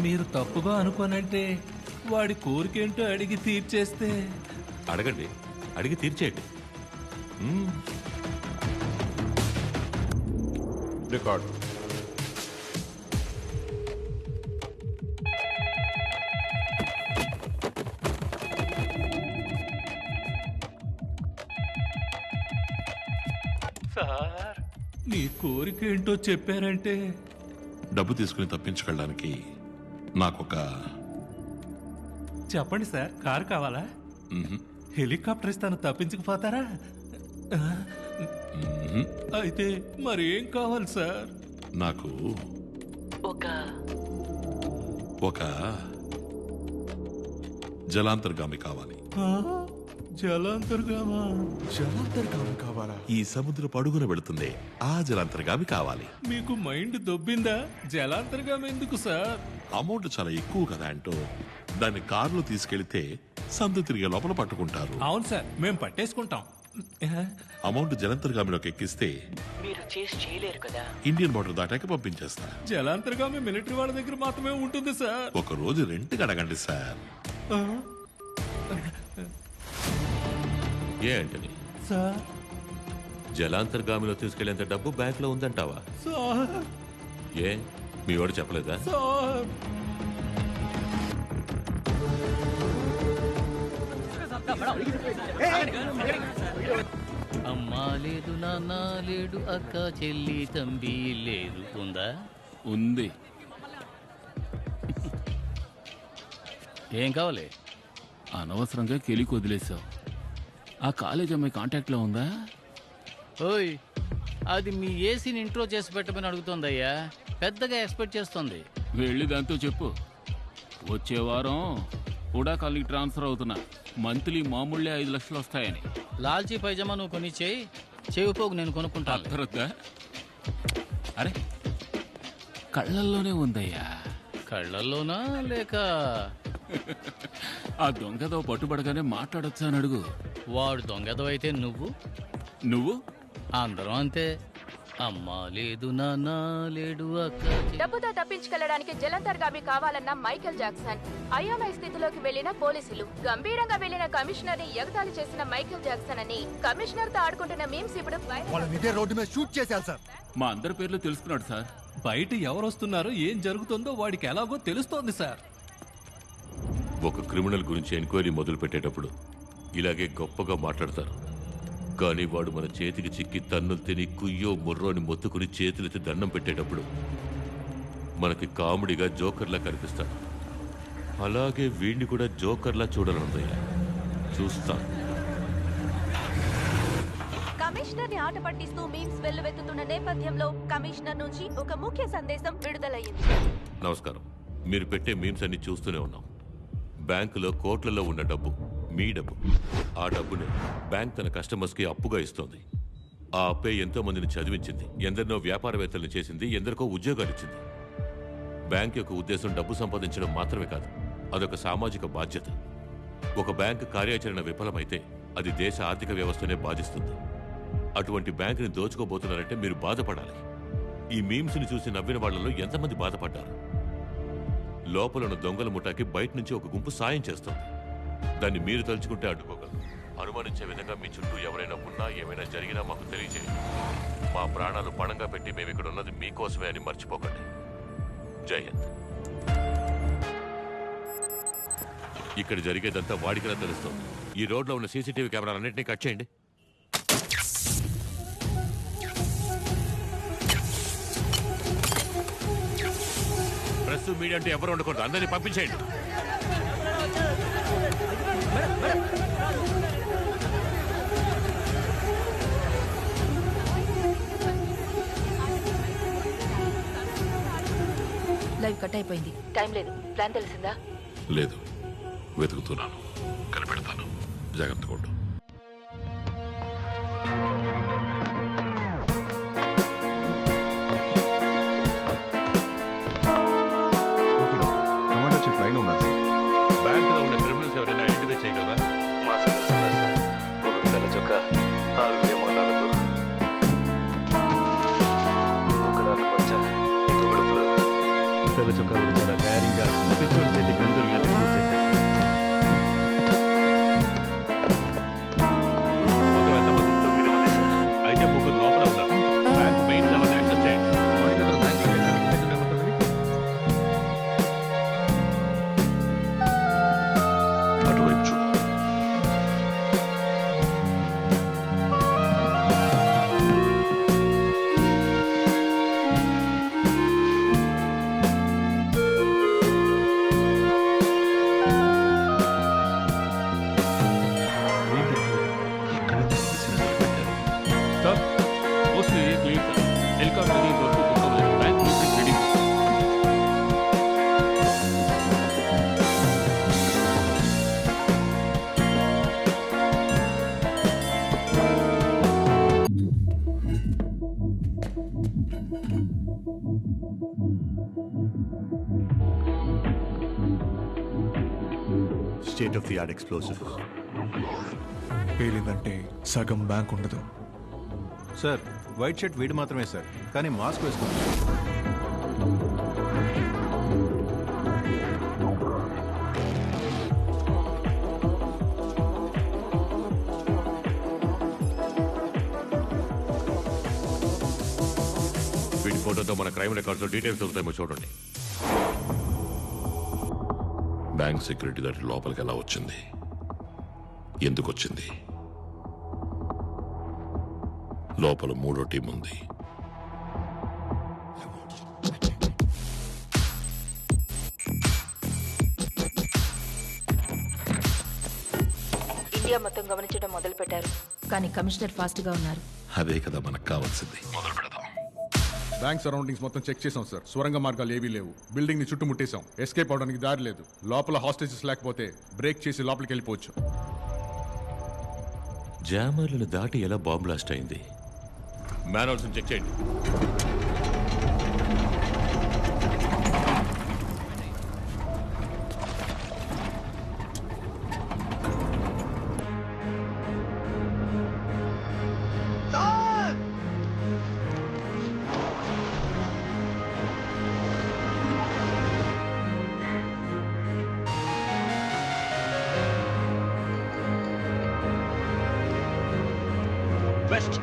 మీరు తప్పుగా అనుకోనంటే వాడి కోరికేంటో అడిగి తీర్చేస్తే. అడగండి, అడిగి తీర్చేయండి. రికార్డ్. సార్, నీ కోరికేంటో చెప్పారంటే. డబ్బు తీసుకుని తప్పించుకెళ్ళడానికి నాకొక చెప్పండి సార్. కారు కావాలా? హెలికాప్టర్ ఇస్తాను, తప్పించుకుపోతారా? అయితే మరి ఏం కావాలి సార్? నాకు ఒక జలాంతర్గామి కావాలి. జలాంతర్గామా? జలాంతర్గామి కావాలా? ఈ సముద్రపు అడుగున వెళుతుంది ఆ జలాంతర్గామి కావాలి. మీకు మైండ్ దొబ్బిందా? జలాంతర్గామి ఎందుకు సార్? అమౌంట్ చాలా ఎక్కువ కదా అంటూ దాన్ని కారులో తీసుకెళ్తే సందు తిరిగే లోపల పట్టుకుంటారు. అవును సార్, మేము పట్టేసుకుంటాం. అమౌంట్ జలాంతర్గామిలోకి ఎక్కిస్తే మీరు చేసి చేయలేరు కదా. ఇండియన్ బోర్డర్ దాటాక పంపించేస్తా. జలాంతర్గామి మిలిటరీ వాళ్ళ దగ్గర మాత్రమే ఉంటుంది సార్. ఒక రోజు రెంట్కి అడగండి సార్. ఏ అంటని సార్, జలాంతర్గామిలో తీసుకెళ్లేంత డబ్బు బ్యాంక్ లో ఉందంటావా? సార్, ఏ మీ వాడు చెప్పలేదా? సార్, అమ్మా లేదు, నాన్న లేడు, అక్క చెల్లి తంబి లేదు. ఉందా? ఉంది. ఏం కావాలి? అనవసరంగా కెలికి వదిలేసావు. ఆ కాలేజ్ అమ్మాయి కాంటాక్ట్ లో ఉందా? ఓయ్, అది మీ ఏసీని ఇంట్రో చేసి పెట్టమని అడుగుతోందయ్యా. పెద్దగా ఎక్స్పెక్ట్ చేస్తోంది. వెళ్ళి దాంతో చెప్పు, వచ్చే వారం కూడా కాలికి ట్రాన్స్ఫర్ అవుతున్నా, మంత్లీ మామూళ్ళే 5 లక్షలు వస్తాయని. లాల్చీ పైజమా నువ్వు కొని చేయి, చెవిపోగు నేను కొనుక్కుంటాను. అక్కరొద్దా? అరే, కళ్ళల్లోనే ఉందయ్యా. కళ్ళల్లోనా లేక ఆ దొంగతో పట్టుబడగానే మాట్లాడొచ్చా అని అడుగు. వాడు దొంగదో అయితే నువ్వు అందరం అంతే. అమ్మా లేదు, నాన్న లేడు, అక్క డబ్బుతో తప్పించుకెళ్లడానికి జలంతర్గామి కావాలన్న మైకేల్ జాక్సన్. అయోమయ స్థితిలోకి వెళ్లిన పోలీసులు, గంభీరంగా వెళ్లిన కమిషనర్ ని ఎగతాళి చేసిన మైకేల్ జాక్సన్ అని కమిషనర్ తో ఆడుకుంటున్న మీమ్స్ ఇప్పుడు రోడ్డు మీద షూట్ చేశారు సార్. మా అందరి పేర్లు తెలుసుకున్నాడు సార్. బయట ఎవరు వస్తున్నారో ఏం జరుగుతుందో వాడికి ఎలాగో తెలుస్తోంది సార్. ఒక క్రిమినల్ గురించి ఎంక్వైరీ మొదలు పెట్టేటప్పుడు ఇలాగే గొప్పగా మాట్లాడతారు. కానీ వాడు మన చేతికి చిక్కి తన్నులు తిని కుయ్యో ముర్రోని మొత్తుకుని చేతులెత్తి దండం పెట్టేటప్పుడు మనకి కామెడీగా జోకర్లా కనిపిస్తాడు. అలాగే వీడిని కూడా జోకర్లా చూడాలనుందయ్యా. చూస్తాను. కమిషనర్ ని ఆట పట్టిస్తూ మీమ్స్ వెల్లువెత్తుతున్న నేపథ్యంలో కమిషనర్ నుంచి ఒక ముఖ్య సందేశం విడుదలయ్యింది. నమస్కారం. మీరు పెట్టే మీమ్స్ అన్ని చూస్తూనే ఉన్నాం. బ్యాంకులో కోట్లలో ఉన్న డబ్బు మీ డబ్బు. ఆ డబ్బుని బ్యాంక్ తన కస్టమర్స్కి అప్పుగా ఇస్తోంది. ఆ అప్పే ఎంతో మందిని చదివించింది, ఎందరినో వ్యాపారవేత్తలను చేసింది, ఎందరికో ఉద్యోగాలు ఇచ్చింది. బ్యాంక్ యొక్క ఉద్దేశం డబ్బు సంపాదించడం మాత్రమే కాదు, అదొక సామాజిక బాధ్యత. ఒక బ్యాంక్ కార్యాచరణ విఫలమైతే అది దేశ ఆర్థిక వ్యవస్థనే బాధిస్తుంది. అటువంటి బ్యాంకుని దోచుకోబోతున్నారంటే మీరు బాధపడాలి. ఈ మీమ్స్ని చూసి నవ్విన వాళ్లలో ఎంతమంది బాధపడ్డారు? లోపలున్న దొంగల ముఠాకి బయట నుంచి ఒక గుంపు సాయం చేస్తుంది. దాన్ని మీరు తలుచుకుంటే అడ్డుకోగలరు. అనుమానించే విధంగా మీ చుట్టూ ఎవరైనా ఉన్నా, ఏమైనా జరిగినా మాకు తెలియజేయండి. మా ప్రాణాలు పణంగా పెట్టి మేము ఇక్కడ ఉన్నది మీకోసమే అని మర్చిపోకండి. జై హింద్. ఇక్కడ జరిగేదంతా వాడికలా తెలుస్తుంది. ఈ రోడ్లో ఉన్న సీసీటీవీ కెమెరాలన్నింటినీ కట్ చేయండి. ప్రెస్ మీడియా అంటే ఎవరు ఉండకూడదు. అందరినీ పంపించేయండి. లైవ్ కట్ అయిపోయింది. టైం లేదు. ప్లాన్ తెలిసిందా? లేదు, వెతుకుతున్నాను. కనిపెడతాను. జాగ్రత్తగా ఉండు. బ్యాంకులో ఉన్న క్రిమినల్స్ ఎవరైనా ఐడెంటిఫై చేయగలరా? తెల్ల చొక్క 4 మొదలకు తెల్ల చొక్క ధైర్యంగా పిచ్చోడి చేతి గంతులు అయితే ముగ్గురు లోపల ఉన్నారు. బ్యాంక్ మెయిన్ లెవెల్ యాక్సెస్ చేయండి. అటువైపు చూడు. Sir post clear sir. Helicopter ఇంతవరకు బుక్ అవ్వలేదు. Bank ready. State of the art explosive. పేలిందంటే సగం బ్యాంక్ ఉండదు. సార్ వైట్ షర్ట్ వీడు మాత్రమే సార్, కానీ మాస్క్ వేసుకుంటారు. వీడి ఫోటోతో మన క్రైమ్ రికార్డ్స్ డీటెయిల్స్ దొరుకుతాయేమో చూడండి. బ్యాంక్ సెక్యూరిటీ దాటి లోపలికి ఎలా వచ్చింది? ఎందుకు వచ్చింది? లోపల 3వ టీం ఉంది. ఇండియా మొత్తం గమనించడం మొదలు పెట్టారు, కానీ కమిషనర్ ఫాస్ట్ గా ఉన్నారు. అదే కదా మనకు కావాల్సింది. మొదలు పెడదాం. బ్యాంక్ సరౌండింగ్స్ మొత్తం చెక్ చేసాం సార్. సొరంగ మార్గాలు ఏవీ లేవు. బిల్డింగ్ ని చుట్టుముట్టేశాం. ఎస్కేప్ అవడానికి దారి లేదు. లోపల హాస్టేజెస్ లేకపోతే బ్రేక్ చేసి లోపలికి వెళ్ళిపోవచ్చు. జామర్లను దాటి ఎలా బాంబ్ బ్లాస్ట్ అయింది? మ్యాన్హోల్స్ చెక్ చేయండి. వెస్ట్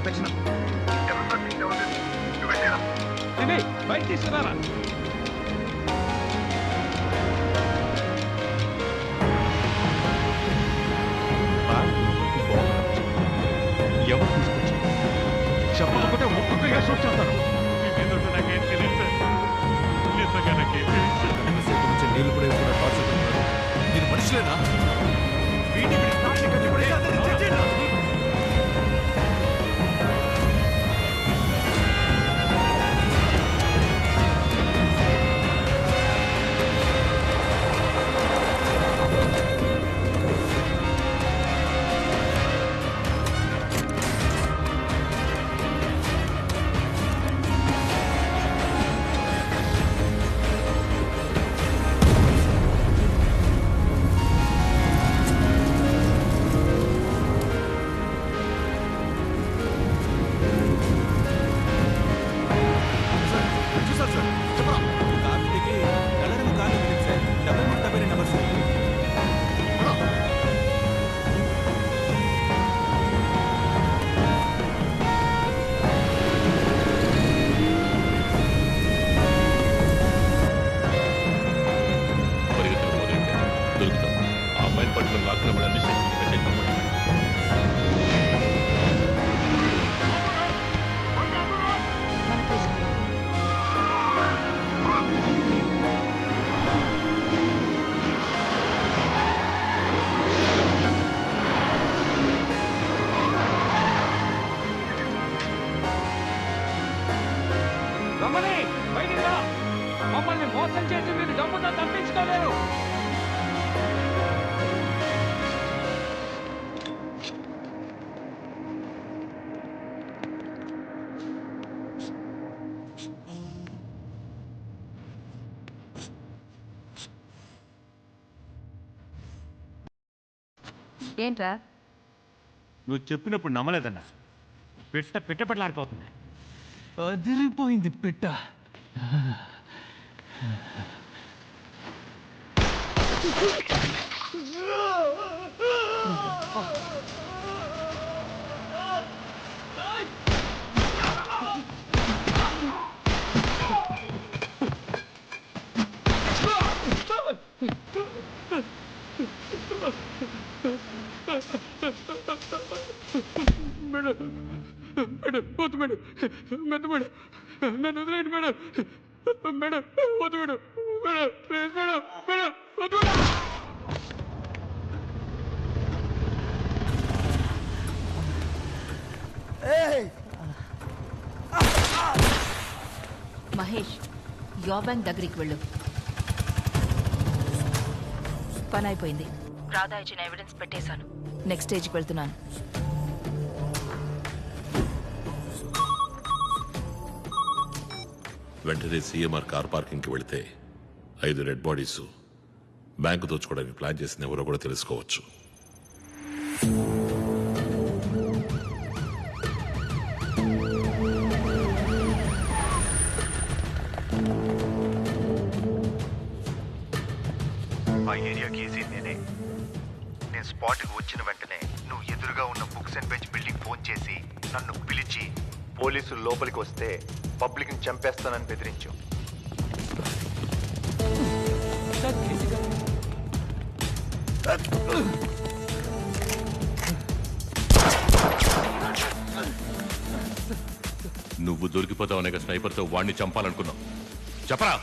తక్షణ బయట తీసుకురారా. ఎవరు తీసుకొచ్చి చెప్పకపోతే ఒక్కొక్కరిగా షూట్ చేస్తాను. నాకేం తెలియదు సార్, నిజంగా నాకేం తెలియదు. నీళ్ళు కూడా వేసుకున్న టార్చర్ మీరు మనుషులేనా? మమ్మల్ని మోసం చేసి మీరు డబ్బుతో తప్పించుకోలేరు. ఏంట్రా? నువ్వు చెప్పినప్పుడు నమ్మలేదన్నా. పెట్టలాడిపోతుంది. అదిరిపోయింది పెట్ట. మేడం మేడం వద్దు మేడం, మెద్దు మేడం, నన్ను వదిలేండి మేడం, మేడం వద్దు madam, madam please madam, madam వద్దు మేడం. మహేష్, యో బ్యాంక్ దగ్గరికి వెళ్ళు. పని అయిపోయింది. రాధా ఇచ్చిన ఎవిడెన్స్ పెట్టేశాను. నెక్స్ట్ స్టేజ్కి వెళ్తున్నాను. వెంటనే సీఎంఆర్ కార్ పార్కింగ్కి వెళితే 5 రెడ్ బాడీస్ బ్యాంకు దోచుకోవడానికి ప్లాన్ చేసిన ఎవరో కూడా తెలుసుకోవచ్చు. ఆ ఏరియాకి ఏసీ నేనే. నేను స్పాట్కి వచ్చిన వెంటనే నువ్వు ఎదురుగా ఉన్న books and bench building phone చేసి నన్ను పిలిచి పోలీసులు లోపలికి వస్తే పబ్లిక్ని చంపేస్తానని బెదిరించు. నువ్వు దొరికిపోతావనే స్నైపర్తో వాడిని చంపాలనుకున్నావు. చెప్పరా?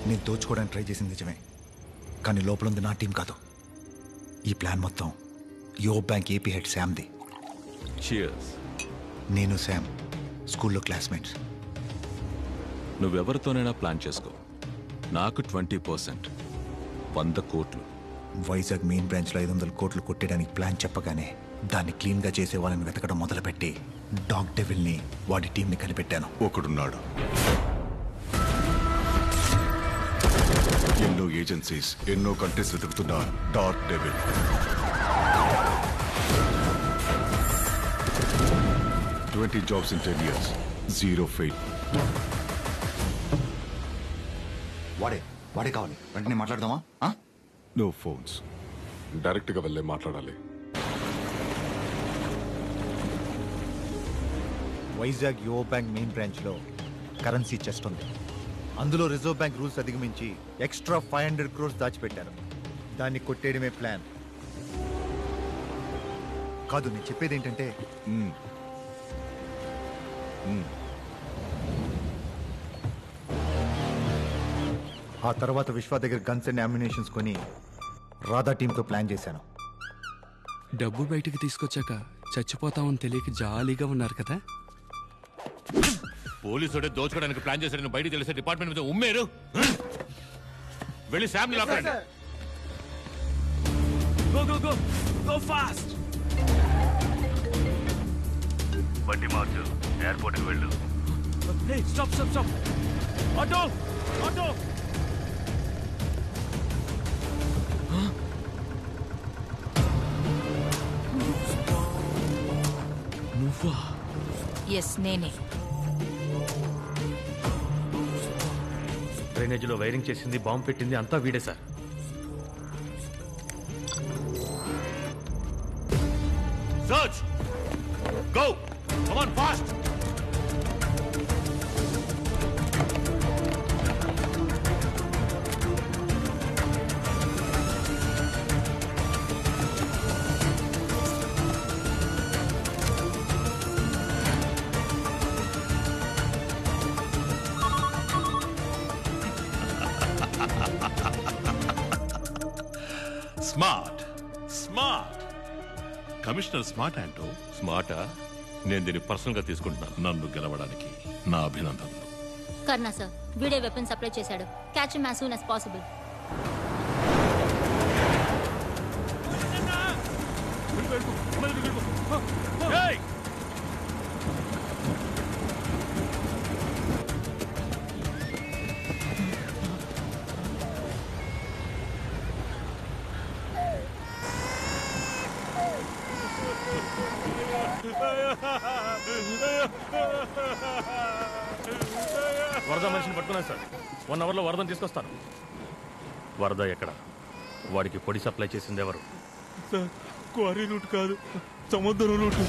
నేను దోచుకోవడానికి ట్రై చేసింది నిజమే, కానీ లోపల ఉంది నా టీం కాదు. ఈ ప్లాన్ మొత్తం యో బ్యాంక్ ఏపీ హెడ్ శామ్ది. నేను శామ్ స్కూల్లో క్లాస్మేట్స్. నువ్వెవరితోనైనా ప్లాన్ చేసుకో. నాకు 20%, 100 కోట్లు. వైజాగ్ మెయిన్ బ్రాంచ్లో 500 కోట్లు కొట్టేయడానికి ప్లాన్ చెప్పగానే దాన్ని క్లీన్గా చేసే వాళ్ళని వెతకడం మొదలుపెట్టి డాగ్ డెవిల్ని వాడి టీంని కనిపెట్టాను. ఒకడున్నాడు. ఎన్నో ఏజెన్సీస్, ఎన్నో కంట్రీస్ వెతుకుతున్న dog devil. $20 jobs in 10 years, 0 fail. వాడే కావాలి. వెంటనే మాట్లాడదామా? నో ఫోన్స్, డైరెక్ట్గా వెళ్ళే మాట్లాడాలి. వైజాగ్ యువ బ్యాంక్ మెయిన్ బ్రాంచ్లో కరెన్సీ చెస్ట్ ఉంది. అందులో రిజర్వ్ బ్యాంక్ రూల్స్ అధిగమించి ఎక్స్ట్రా 500 crores దాచిపెట్టారు. దాన్ని కొట్టేయడమే ప్లాన్. కాదు, నేను చెప్పేది ఏంటంటే ఆ తర్వాత విశ్వ దగ్గర గన్స్ అండ్ అమ్యునేషన్స్ కొని రాధా టీంతో ప్లాన్ చేశాను. డబ్బు బయటికి తీసుకొచ్చాక చచ్చిపోతామని తెలియక జాలీగా ఉన్నారు కదా. పోలీసుడే దోచుకోవడానికి ప్లాన్ చేశాడని బయటికి తెలిసే డిపార్ట్మెంట్ మీద ఉమ్మేరు. వెళ్ళి శామ్ని లాక్కండి. Go, go, go! Go fast! బండి మార్చు, ఎయిర్పోర్ట్కి వెళ్ళు. Hey, stop, stop, stop! Auto! Auto! నువ్వా? ఎస్, నేనే. డ్రైనేజీలో వైరింగ్ చేసింది, బాంబు పెట్టింది అంతా వీడే sir. Search! Go! Come on, fast! Smart smart commissioner smart అంటూ. స్మార్టా? నేను దీన్ని పర్సనల్ గా తీసుకుంటున్నాను. నన్ను గెలవడానికి నా అభినందనలు. కర్ణా సార్ వీడే వెపన్ సప్లై చేశాడు. Catch him as soon as possible. Hey! వరద మనిషిని పట్టుకున్నాను సార్. 1 hourలో వరదని తీసుకొస్తాను. వరద ఎక్కడ? వాడికి పొడి సప్లై చేసింది ఎవరు? సార్, క్వారీ రూట్ కాదు, సముద్రం route.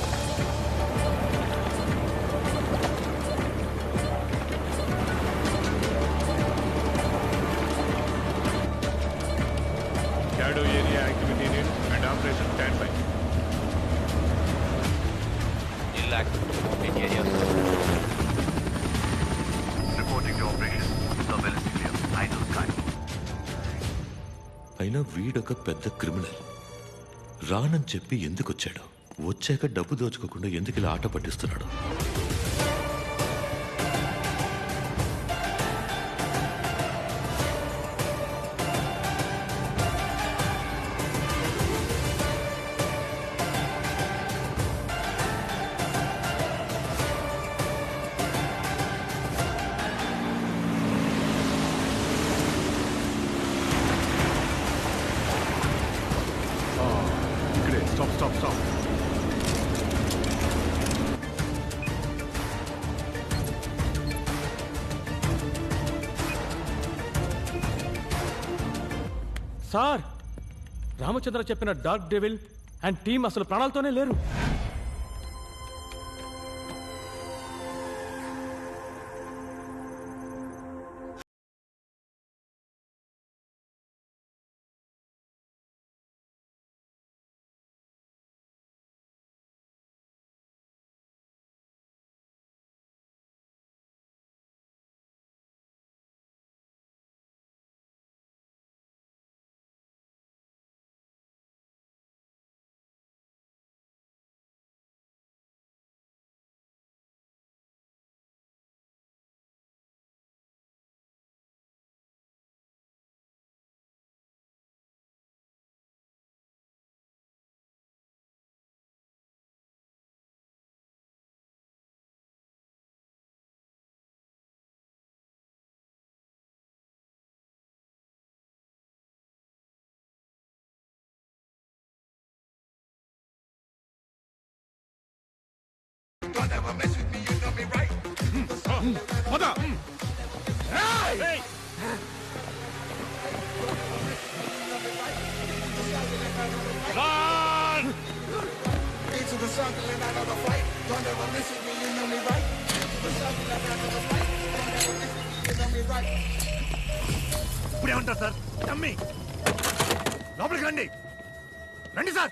Shadow area activity unit and operation standby. Reporting to operation. The well is clear. I know sky. అయినా వీడొక పెద్ద క్రిమినల్. రానని చెప్పి ఎందుకు వచ్చాడు? వచ్చాక డబ్బు దోచుకోకుండా ఎందుకు ఇలా ఆట పట్టిస్తున్నాడు? ఇక్కడే stop stop stop. Sir, Ramachandra చెప్పిన డార్క్ డెవిల్ అండ్ టీమ్ అసలు ప్రాణాలతోనే లేరు. Into the circle and out of the fight. Don't ever miss it when you know me right. ఇప్పుడేమంటారు సార్? నమ్మి లోపలికి రండి. రండి సార్.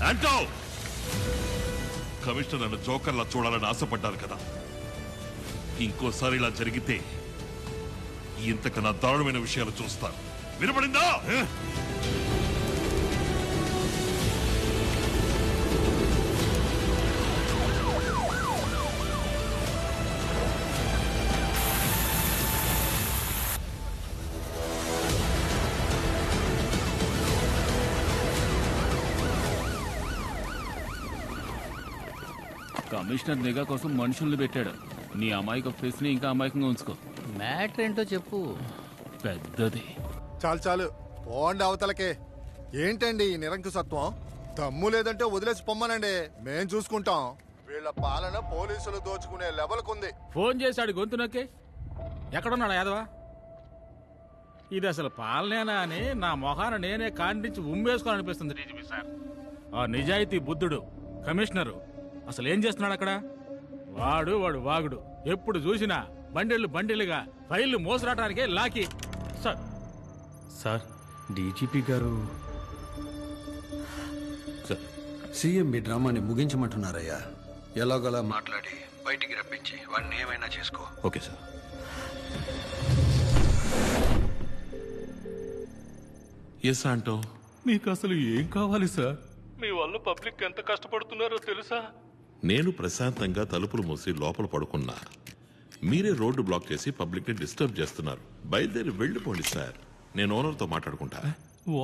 యాంటో, కమిషనర్ నన్ను జోకర్లా చూడాలని ఆశపడ్డారు కదా. ఇంకోసారి ఇలా జరిగితే ఇంతకన్నా దారుణమైన విషయాలు చూస్తారు. వినపడిందా? కమిషనర్ నిఘా కోసం మనుషుల్ని పెట్టాడు. నీ అమాయక ఫేస్ ని ఇంకా అమాయకంగా ఉంచుకో. మ్యాటర్ ఏంటో చెప్పు. పెద్దది. చాలు చాలు పోండి అవతలకే. ఏంటండి ఈ నిరంకుశత్వం? దమ్ము లేదంటే వదిలేసి పొమ్మనండి, మేం చూసుకుంటాం. వీళ్ళ పాలన పోలీసులు దోచుకునే లెవెల్కుంది. ఫోన్ చేశాడు గొంతు నొక్కి. ఎక్కడున్నాడు యాదవా? ఇది అసలు పాలనేనా అని నా మొహాన నేనే కాండించి ఉమ్మేసుకోవాలనిపిస్తుంది డీజీపీ సార్. ఆ నిజాయితీ బుద్ధుడు కమిషనరు అసలు ఏం చేస్తున్నాడు అక్కడ? వాడు వాగుడు. ఎప్పుడు చూసినా బండిలుగా ఫైళ్లు మోసరాటానికే లాకి. సార్ సార్, డీజీపీ గారు సీఎం మీ డ్రామాని ముగించమంటున్నారయ్యా. ఎలాగోలా మాట్లాడి బయటికి రప్పించి వాడిని ఏమైనా చేసుకో. Okay sir. ఎస్ ఆంటో. మీకు అసలు ఏం కావాలి సార్? మీ వల్ల పబ్లిక్ ఎంత కష్టపడుతున్నారో తెలుసా? నేను ప్రశాంతంగా తలుపులు మూసి లోపల పడుకున్నా. మీరే రోడ్డు బ్లాక్ చేసి పబ్లిక్ ని డిస్టర్బ్ చేస్తున్నారు. బయలుదేరి వెళ్ళిపోండి సార్. నేను ఓనర్తో మాట్లాడుకుంటా.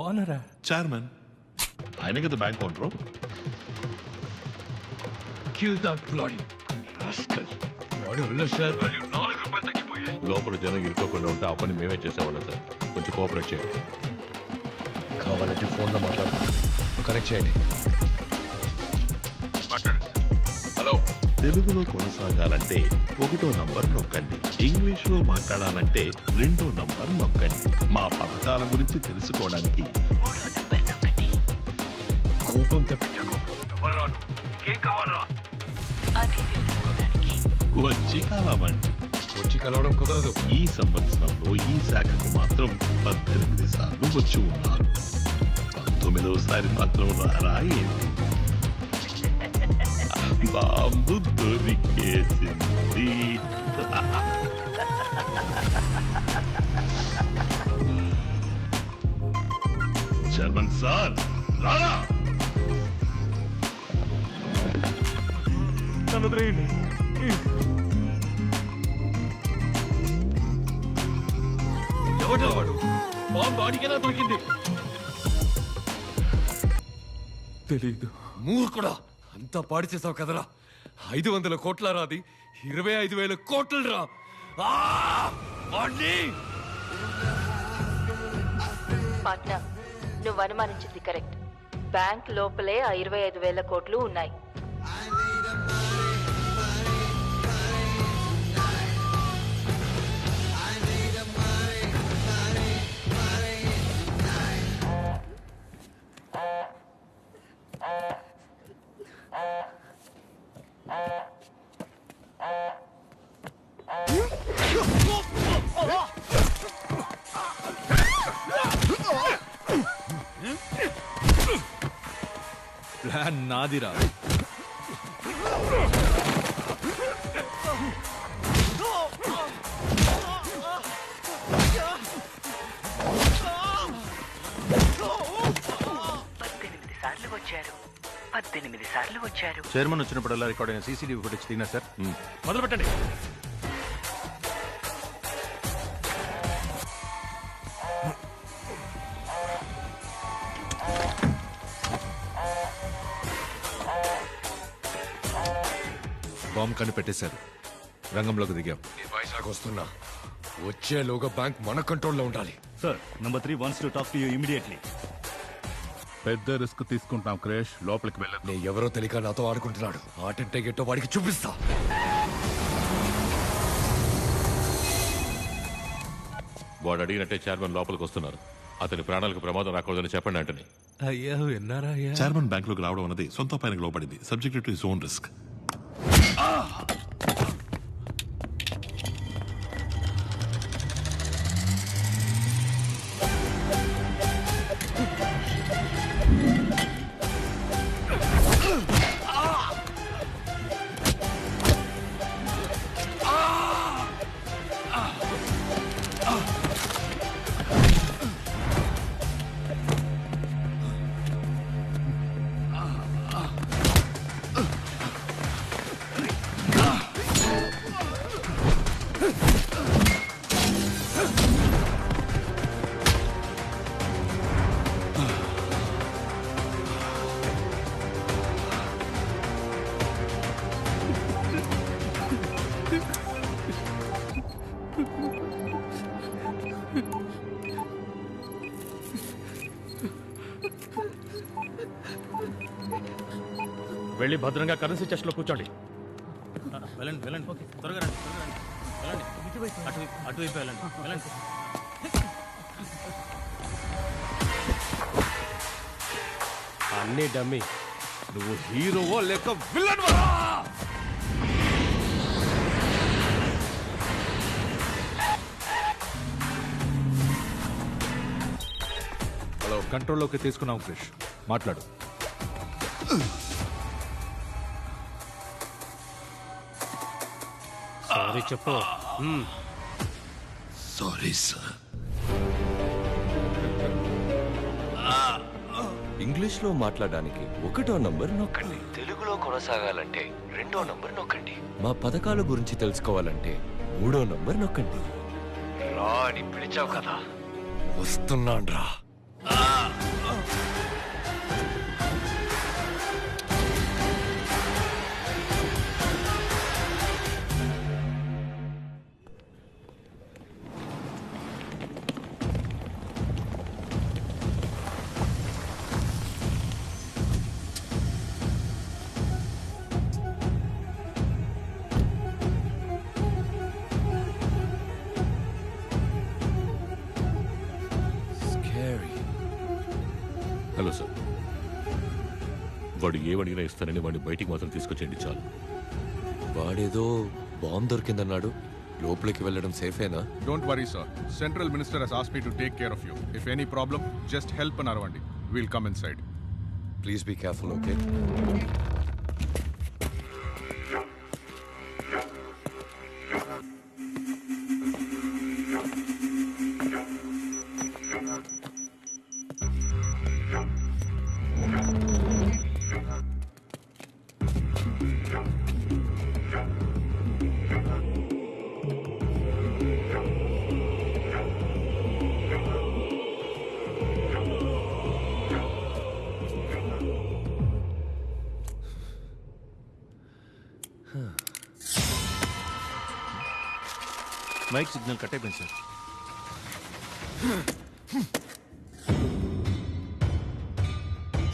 ఓనరా? చైర్మన్ ఆయన కదా బ్యాంక్ ఓనరు. లోపల జనం ఇరుకోకుండా ఉంటే ఆ పని మేమే చేసేవాళ్ళం సార్. కొంచెం కోఆపరేట్ చేయండి. కావాలంటే ఫోన్లో మాట్లాడుతున్నాను, కనెక్ట్ చేయండి. హలో. తెలుగులో కొనసాగాలంటే 1వ నంబర్ నొక్కండి. ఇంగ్లీష్లో మాట్లాడాలంటే 2వ నంబర్ నొక్కండి. మా పథకాల గురించి తెలుసుకోవడానికి కోపం తెప్పించకు. వచ్చి కలవండి. వచ్చి కలవడం కుదరదు. ఈ సంవత్సరంలో ఈ శాఖకు మాత్రం 18 సార్లు వచ్చి ఉన్నారు. 19వసారి మాత్రం రారా ఏంటి? బాంబు దొరికేసింది. చర్మన్ సార్ రారా. నన్ను వదిలేయండి. ఎవడు బాంబు అడిగేలా దొరికింది? తెలీదు. మూర్ఖుడా, అంతా పాడు చేసావు కదరా. 500 కోట్ల రాది, 25,000 కోట్లు రా. పార్ట్నర్, నువ్వు అనుమానించింది కరెక్ట్. బ్యాంక్ లోపలే ఆ 25,000 కోట్లు ఉన్నాయి. ప్లాన్ నాదిరా. చైర్మన్ వచ్చినప్పుడల్లా రికార్డ్ అయిన సీసీటీవీ ఫుటేజ్ తిన్నా సార్. మొదలు పెట్టండి. బాంబు కనిపెట్టేశారు. రంగంలోకి దిగాం. వైజాగ్ వస్తున్నా. వచ్చేలోగా బ్యాంక్ మన కంట్రోల్లో ఉండాలి. Sir, number 3 wants to talk to you immediately. పెద్ద రిస్క్ తీసుకుంటాం క్రేష్, లోపలికి వెళ్ళదు. నేను ఎవరో తెలియక నాతో ఆడుకుంటున్నాడు. ఆటంటే గెట్టో వాడికి చూపిస్తా. వాడు అడిగినట్టే చైర్మన్ లోపలికి వస్తున్నారు. అతని ప్రాణాలకు ప్రమాదం రాకూడదని చెప్పండి అంటని. అయ్యా విన్నారా అయ్యా? చైర్మన్ బ్యాంకులోకి రావడం అన్నది సొంత పైనకి లోపడింది, subject to his own risk. వెళ్ళి భద్రంగా కరెన్సీ చెస్ట్ లో కూర్చోండి. వెళ్ళండి వెళ్ళండి, త్వరగా రండి, వెళ్ళండి. అటువైపు వెళ్ళండి, వెళ్ళండి. అన్నీ డమ్మీ. నువ్వు హీరోవో లేక విలన్? హలో, కంట్రోల్లోకి తీసుకున్నాం క్రిష్, మాట్లాడు. సారీ చెప్పు. Sorry sir. ఇంగ్లీష్లో మాట్లాడడానికి 1వ నంబర్ నొక్కండి. తెలుగులో కొనసాగాలంటే 2వ నంబర్ నొక్కండి. మా పథకాల గురించి తెలుసుకోవాలంటే 3వ నంబర్ నొక్కండి. రా అని పిలిచావు కదా, వస్తున్నాన్రా. హలో సార్, వాడు ఏమడిగినా ఇస్తానని వాడిని బయటికి మాత్రం తీసుకొచ్చేయండి చాలు. వాడేదో బాంబు దొరికిందన్నాడు. లోపలికి వెళ్ళడం సేఫేనా? Don't worry sir, central minister has asked me to take care of you. If any problem just help అని అరవండి. Will come inside. Please be careful, okay? Mic signal cut అయిపోయింది సార్.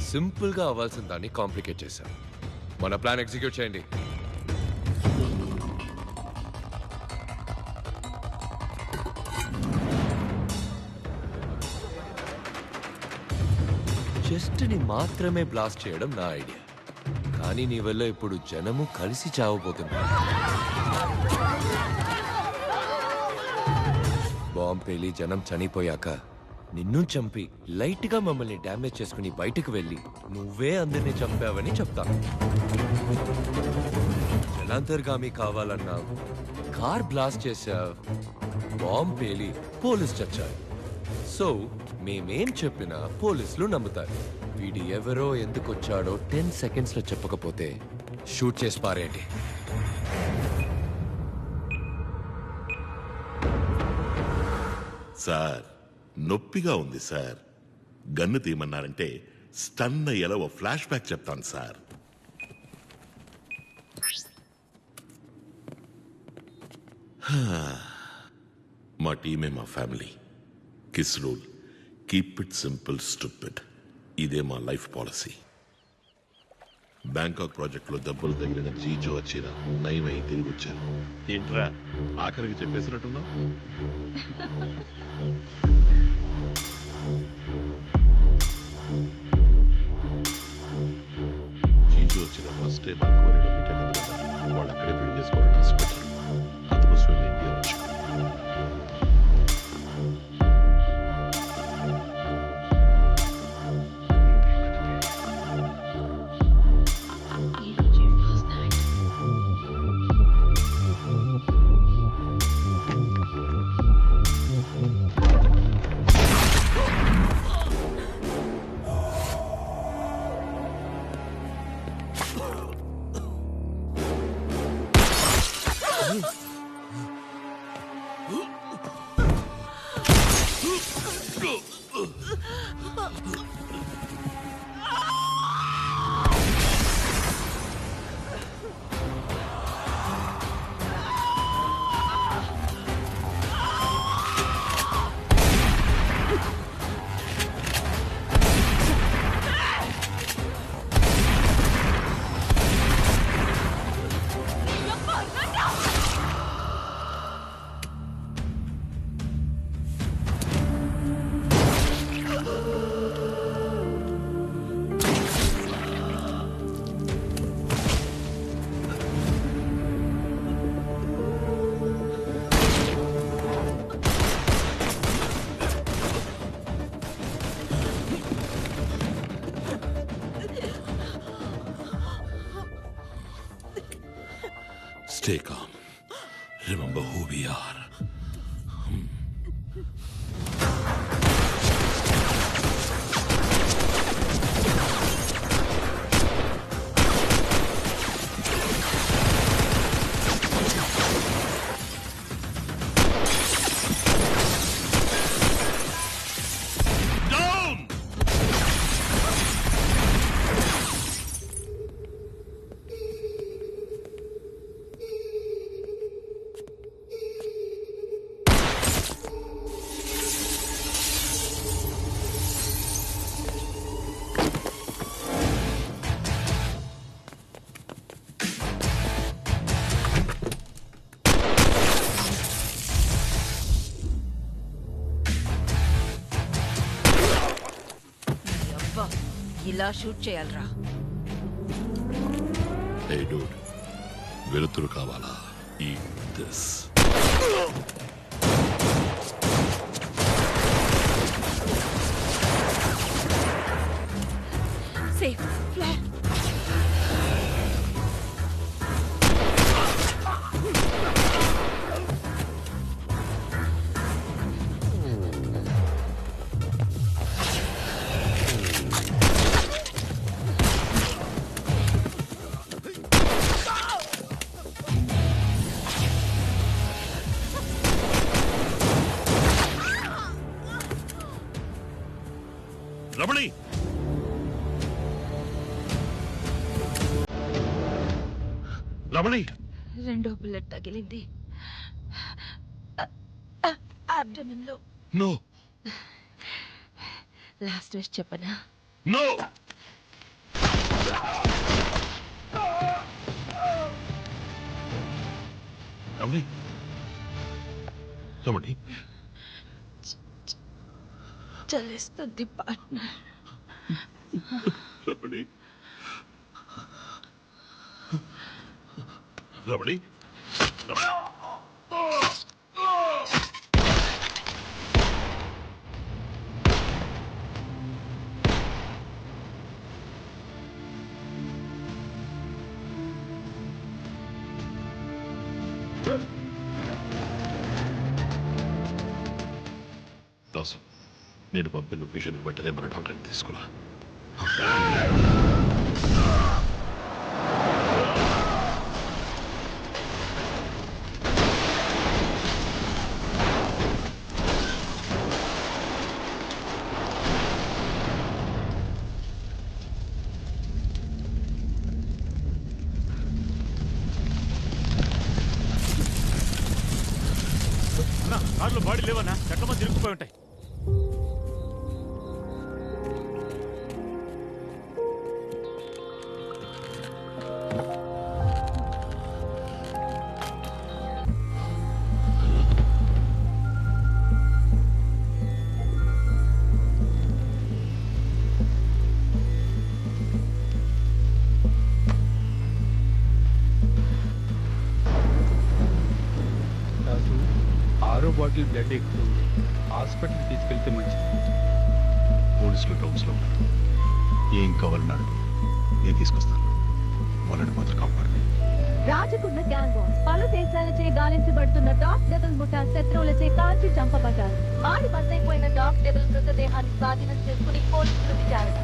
సింపుల్ గా అవ్వాల్సిన దాన్ని కాంప్లికేట్ చేశాం. మన plan execute చేయండి. Chest ని మాత్రమే బ్లాస్ట్ చేయడం నా ఐడియా, కానీ నీ వల్ల ఇప్పుడు జనము కలిసి చావబోతున్నారు. బాంబు పేలి జనం చనిపోయాక నిన్ను చంపి లైట్ గా మమ్మల్ని డ్యామేజ్ చేసుకుని బయటకు వెళ్ళి నువ్వే అందరినీ చంపావని చెప్తాను. జలాంతర్గామి కావాలన్నావు, కార్ బ్లాస్ట్ చేశావు, బాంబు పేలి పోలీస్ చచ్చారు. సో మేమేం చెప్పినా పోలీసులు నమ్ముతారు. వీడి ఎవరో ఎందుకు వచ్చాడో 10 seconds లో చెప్పకపోతే షూట్ చేసి పారేయండి. సార్, నొప్పిగా ఉంది సార్. గన్ను తీయమన్నారంటే స్టన్ అయ్యేలా ఓ ఫ్లాష్ బ్యాక్ చెప్తాను సార్. మా టీమే మా family. Kiss rule, keep it simple stupid. ఇదే మా లైఫ్ పాలసీ. బ్యాంకాక్ ప్రాజెక్టులో దెబ్బలు తగిలిన జీజో వచ్చిన నయమై తిరిగి వచ్చారు. ఏంట్రా ఆఖరికి చెప్పేసినట్టున్నావు? జీజో వచ్చిన ఫస్ట్ టైం వాళ్ళు అక్కడే పెళ్లి చేసుకోవాలని ఆశపెట్టారు. అందుకోసం ఇండియా వచ్చారు. Stay calm. Remember who we are. ఇలా షూట్ చేయాలరా? Hey dude, వెలుతురు కావాలా? Eat this. Safe flat. Ramani, Ramani, రెండో బుల్లెట్ తగిలింది అబ్డమన్ లో. నో లాస్ట్ విష్ చెప్పనా? నో. రమణి, రమణి, చలిస్తుంది పార్ట్నర్. రమణి, రమణి, దాసు, నేను పంపిన లొకేషన్ వెంటనే మన డాక్టర్ని తీసుకురా. బాడీ లేవన్నా చట్టమా తిరుగుపోయి ఉంటాయి. బాటిల్ బ్లడ్ ఎక్కువ హాస్పిటల్కి తీసుకెళ్తే మంచిది. పోలీసులు గ్రౌండ్స్లో ఉన్నారు. ఏం కావాలన్నాడు నేను తీసుకొస్తాను. వాళ్ళని మాత్రం కాపాడండి. రాజకున్న గ్యాంగ్ వార్ పలు దేశాలచే గాలించబడుతున్న డాగ్ డెవిల్ ముఠా శత్రువులచే కాల్చి చంపబడ్డారు. ఆడి బద్దైపోయిన డాగ్ డెవిల్ మృతదేహాన్ని స్వాధీనం చేసుకుని పోలీసులు విచారణ.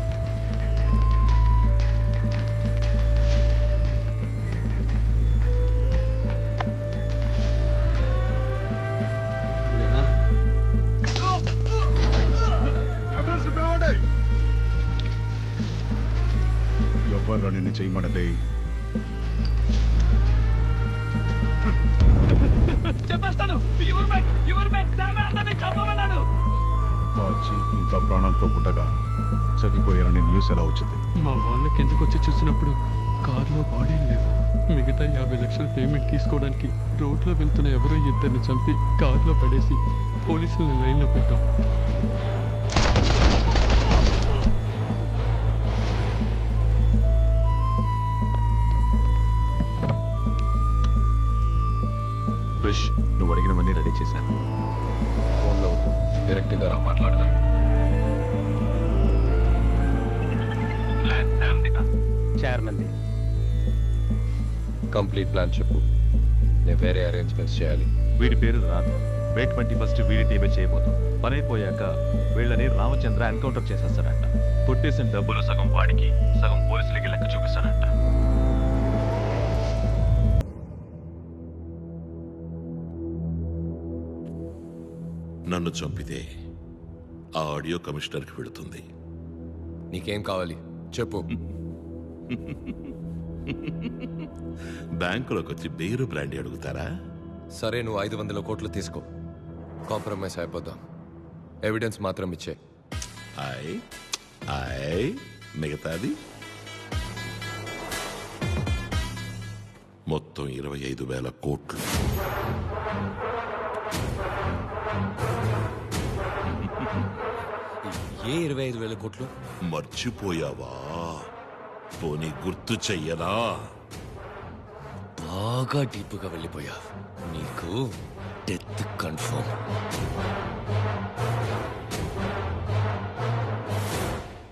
ఎవరు నిన్ను చేయమన్నదే? చెప్పేస్తాను. వచ్చి ఇంత ప్రాణాలతో పుట్టగా చనిపోయారని న్యూస్ ఎలా వచ్చింది? మా వాళ్ళకి ఎందుకు వచ్చి చూసినప్పుడు కారులో బాడీ లేవు. మిగతా 50 లక్షల పేమెంట్ తీసుకోవడానికి రోడ్లో వెళ్తున్న ఎవరో ఇద్దరిని చంపి కారులో పడేసి పోలీసులను లైన్లో పెట్టాం. బ్రిష్, నువ్వు అడిగినవన్నీ రెడీ చేశాను. ఫోన్లో డైరెక్ట్గా రా మాట్లాడదాం. చైర్మన్ది కంప్లీట్ ప్లాన్ చెప్పు. నేను వేరే అరేంజ్మెంట్స్ చేయాలి. వీడి పేరు రాను. మే 21 వీడి టీమే చేయబోతాం. పని అయిపోయాక వీళ్ళని రామచంద్ర ఎన్కౌంటర్ చేసేస్తాడంట. కొట్టేసిన డబ్బులు సగం వాడికి, సగం పోలీసులకి లెక్క చూపిస్తాడంట. నన్ను చంపితే ఆ ఆడియో కమిషనర్కి వెళుతుంది. నీకేం కావాలి చెప్పు. బ్యాంకులోకి వచ్చి బేరు బ్రాండీ అడుగుతారా? సరే, నువ్వు 500 కోట్లు తీసుకో. కాంప్రమైజ్ అయిపోదాం. ఎవిడెన్స్ మాత్రం ఇచ్చే. మిగతాది మొత్తం 25,000 కోట్లు. ఏ 25,000 కోట్లు? మర్చిపోయావా? పోనీ గుర్తు చెయ్యనా? బాగా డీప్గా వెళ్ళిపోయా. నీకు డెత్ కన్ఫర్మ్.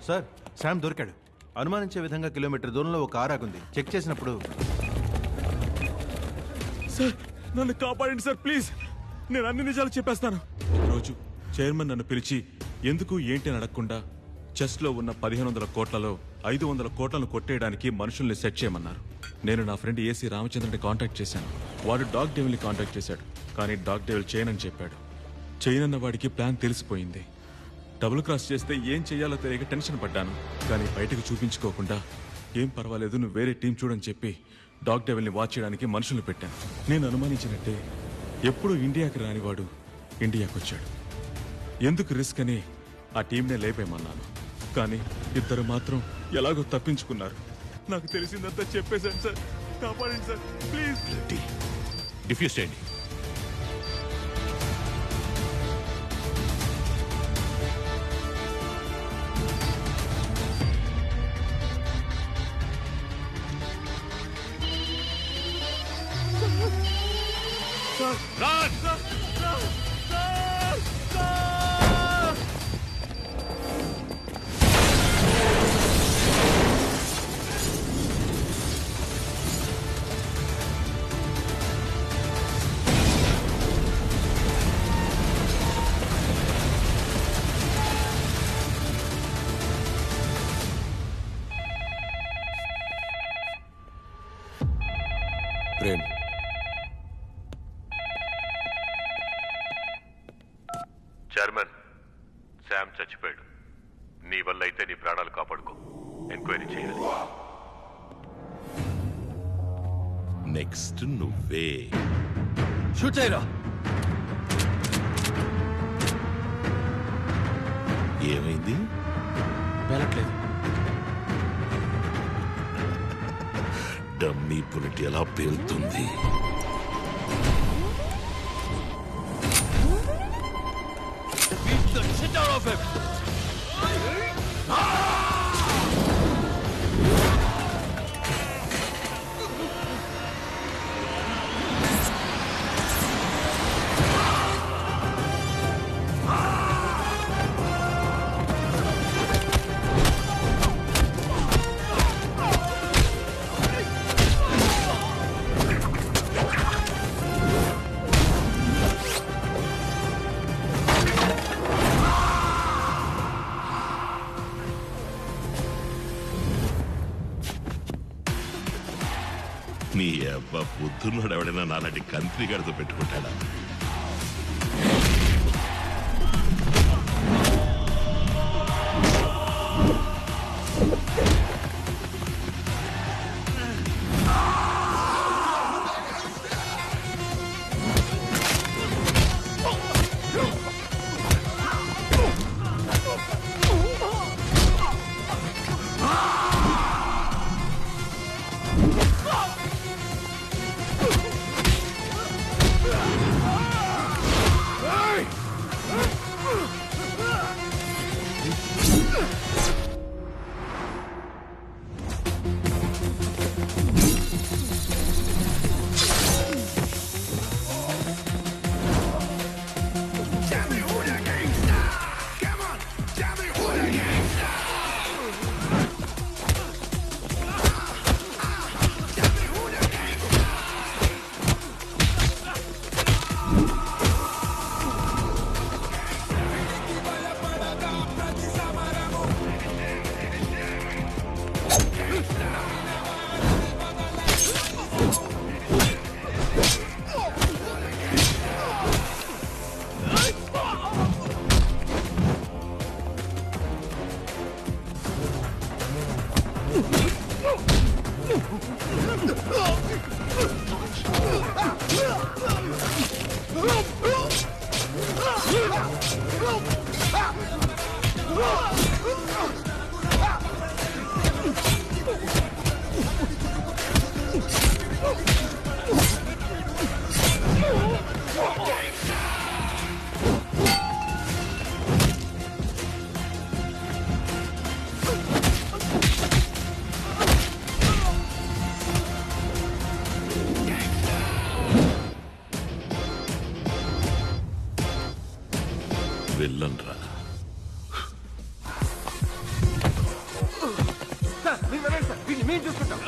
సార్, శామ్ దొరికాడు. అనుమానించే విధంగా కిలోమీటర్ దూరంలో ఒక కారు ఆగుంది. చెక్ చేసినప్పుడు సార్, నన్ను కాపాడండి సార్, ప్లీజ్. నేను అన్ని నిజాలు చెప్పేస్తాను. ఒకరోజు చైర్మన్ నన్ను పిలిచి ఎందుకు ఏంటి అని అడగకుండా చెస్ట్లో ఉన్న 1500 కోట్లలో 500 కోట్లను కొట్టేయడానికి మనుషుల్ని సెట్ చేయమన్నారు. నేను నా ఫ్రెండ్ ఏసీ రామచంద్రని కాంటాక్ట్ చేశాను. వాడు డాగ్ డెవిల్ని కాంటాక్ట్ చేశాడు. కానీ డాగ్ డెవిల్ చేయనని చెప్పాడు. చేయనన్న వాడికి ప్లాన్ తెలిసిపోయింది. డబుల్ క్రాస్ చేస్తే ఏం చేయాలో తెలియక టెన్షన్ పడ్డాను. కానీ బయటకు చూపించుకోకుండా ఏం పర్వాలేదు, నువ్వు వేరే టీం చూడని చెప్పి డాగ్ డెవిల్ని వాచ్ చేయడానికి మనుషుల్ని పెట్టాను. నేను అనుమానించినట్టే ఎప్పుడూ ఇండియాకి రానివాడు ఇండియాకి వచ్చాడు. ఎందుకు రిస్క్ అని ఆ టీంనే లేపేమన్నాను. కానీ ఇద్దరు మాత్రం ఎలాగో తప్పించుకున్నారు. నాకు తెలిసిందంతా చెప్పేశాను సార్, కాపాడండి సార్ ప్లీజ్. డిఫ్యూజ్ చేయండి. ప్రేమ్, చైర్మన్, శామ్ చచ్చిపోయాడు. నీ వల్ల అయితే నీ ప్రాణాలు కాపాడుకో. ఎంక్వైరీ చేయాలి. నెక్స్ట్ నువ్వే. షూట్ చేయరా. ఏమైంది? వెళ్ళట్లేదు. డమ్మీ బుల్లెట్ ఎలా పేలుతుంది? నీ అబ్బా పొద్దున్నోడు ఎవడైనా నాలాంటి కంత్రి గడితో పెట్టుకుంటాడా? వెళ్ళండ్రా. మేము చూసుకుంటాం.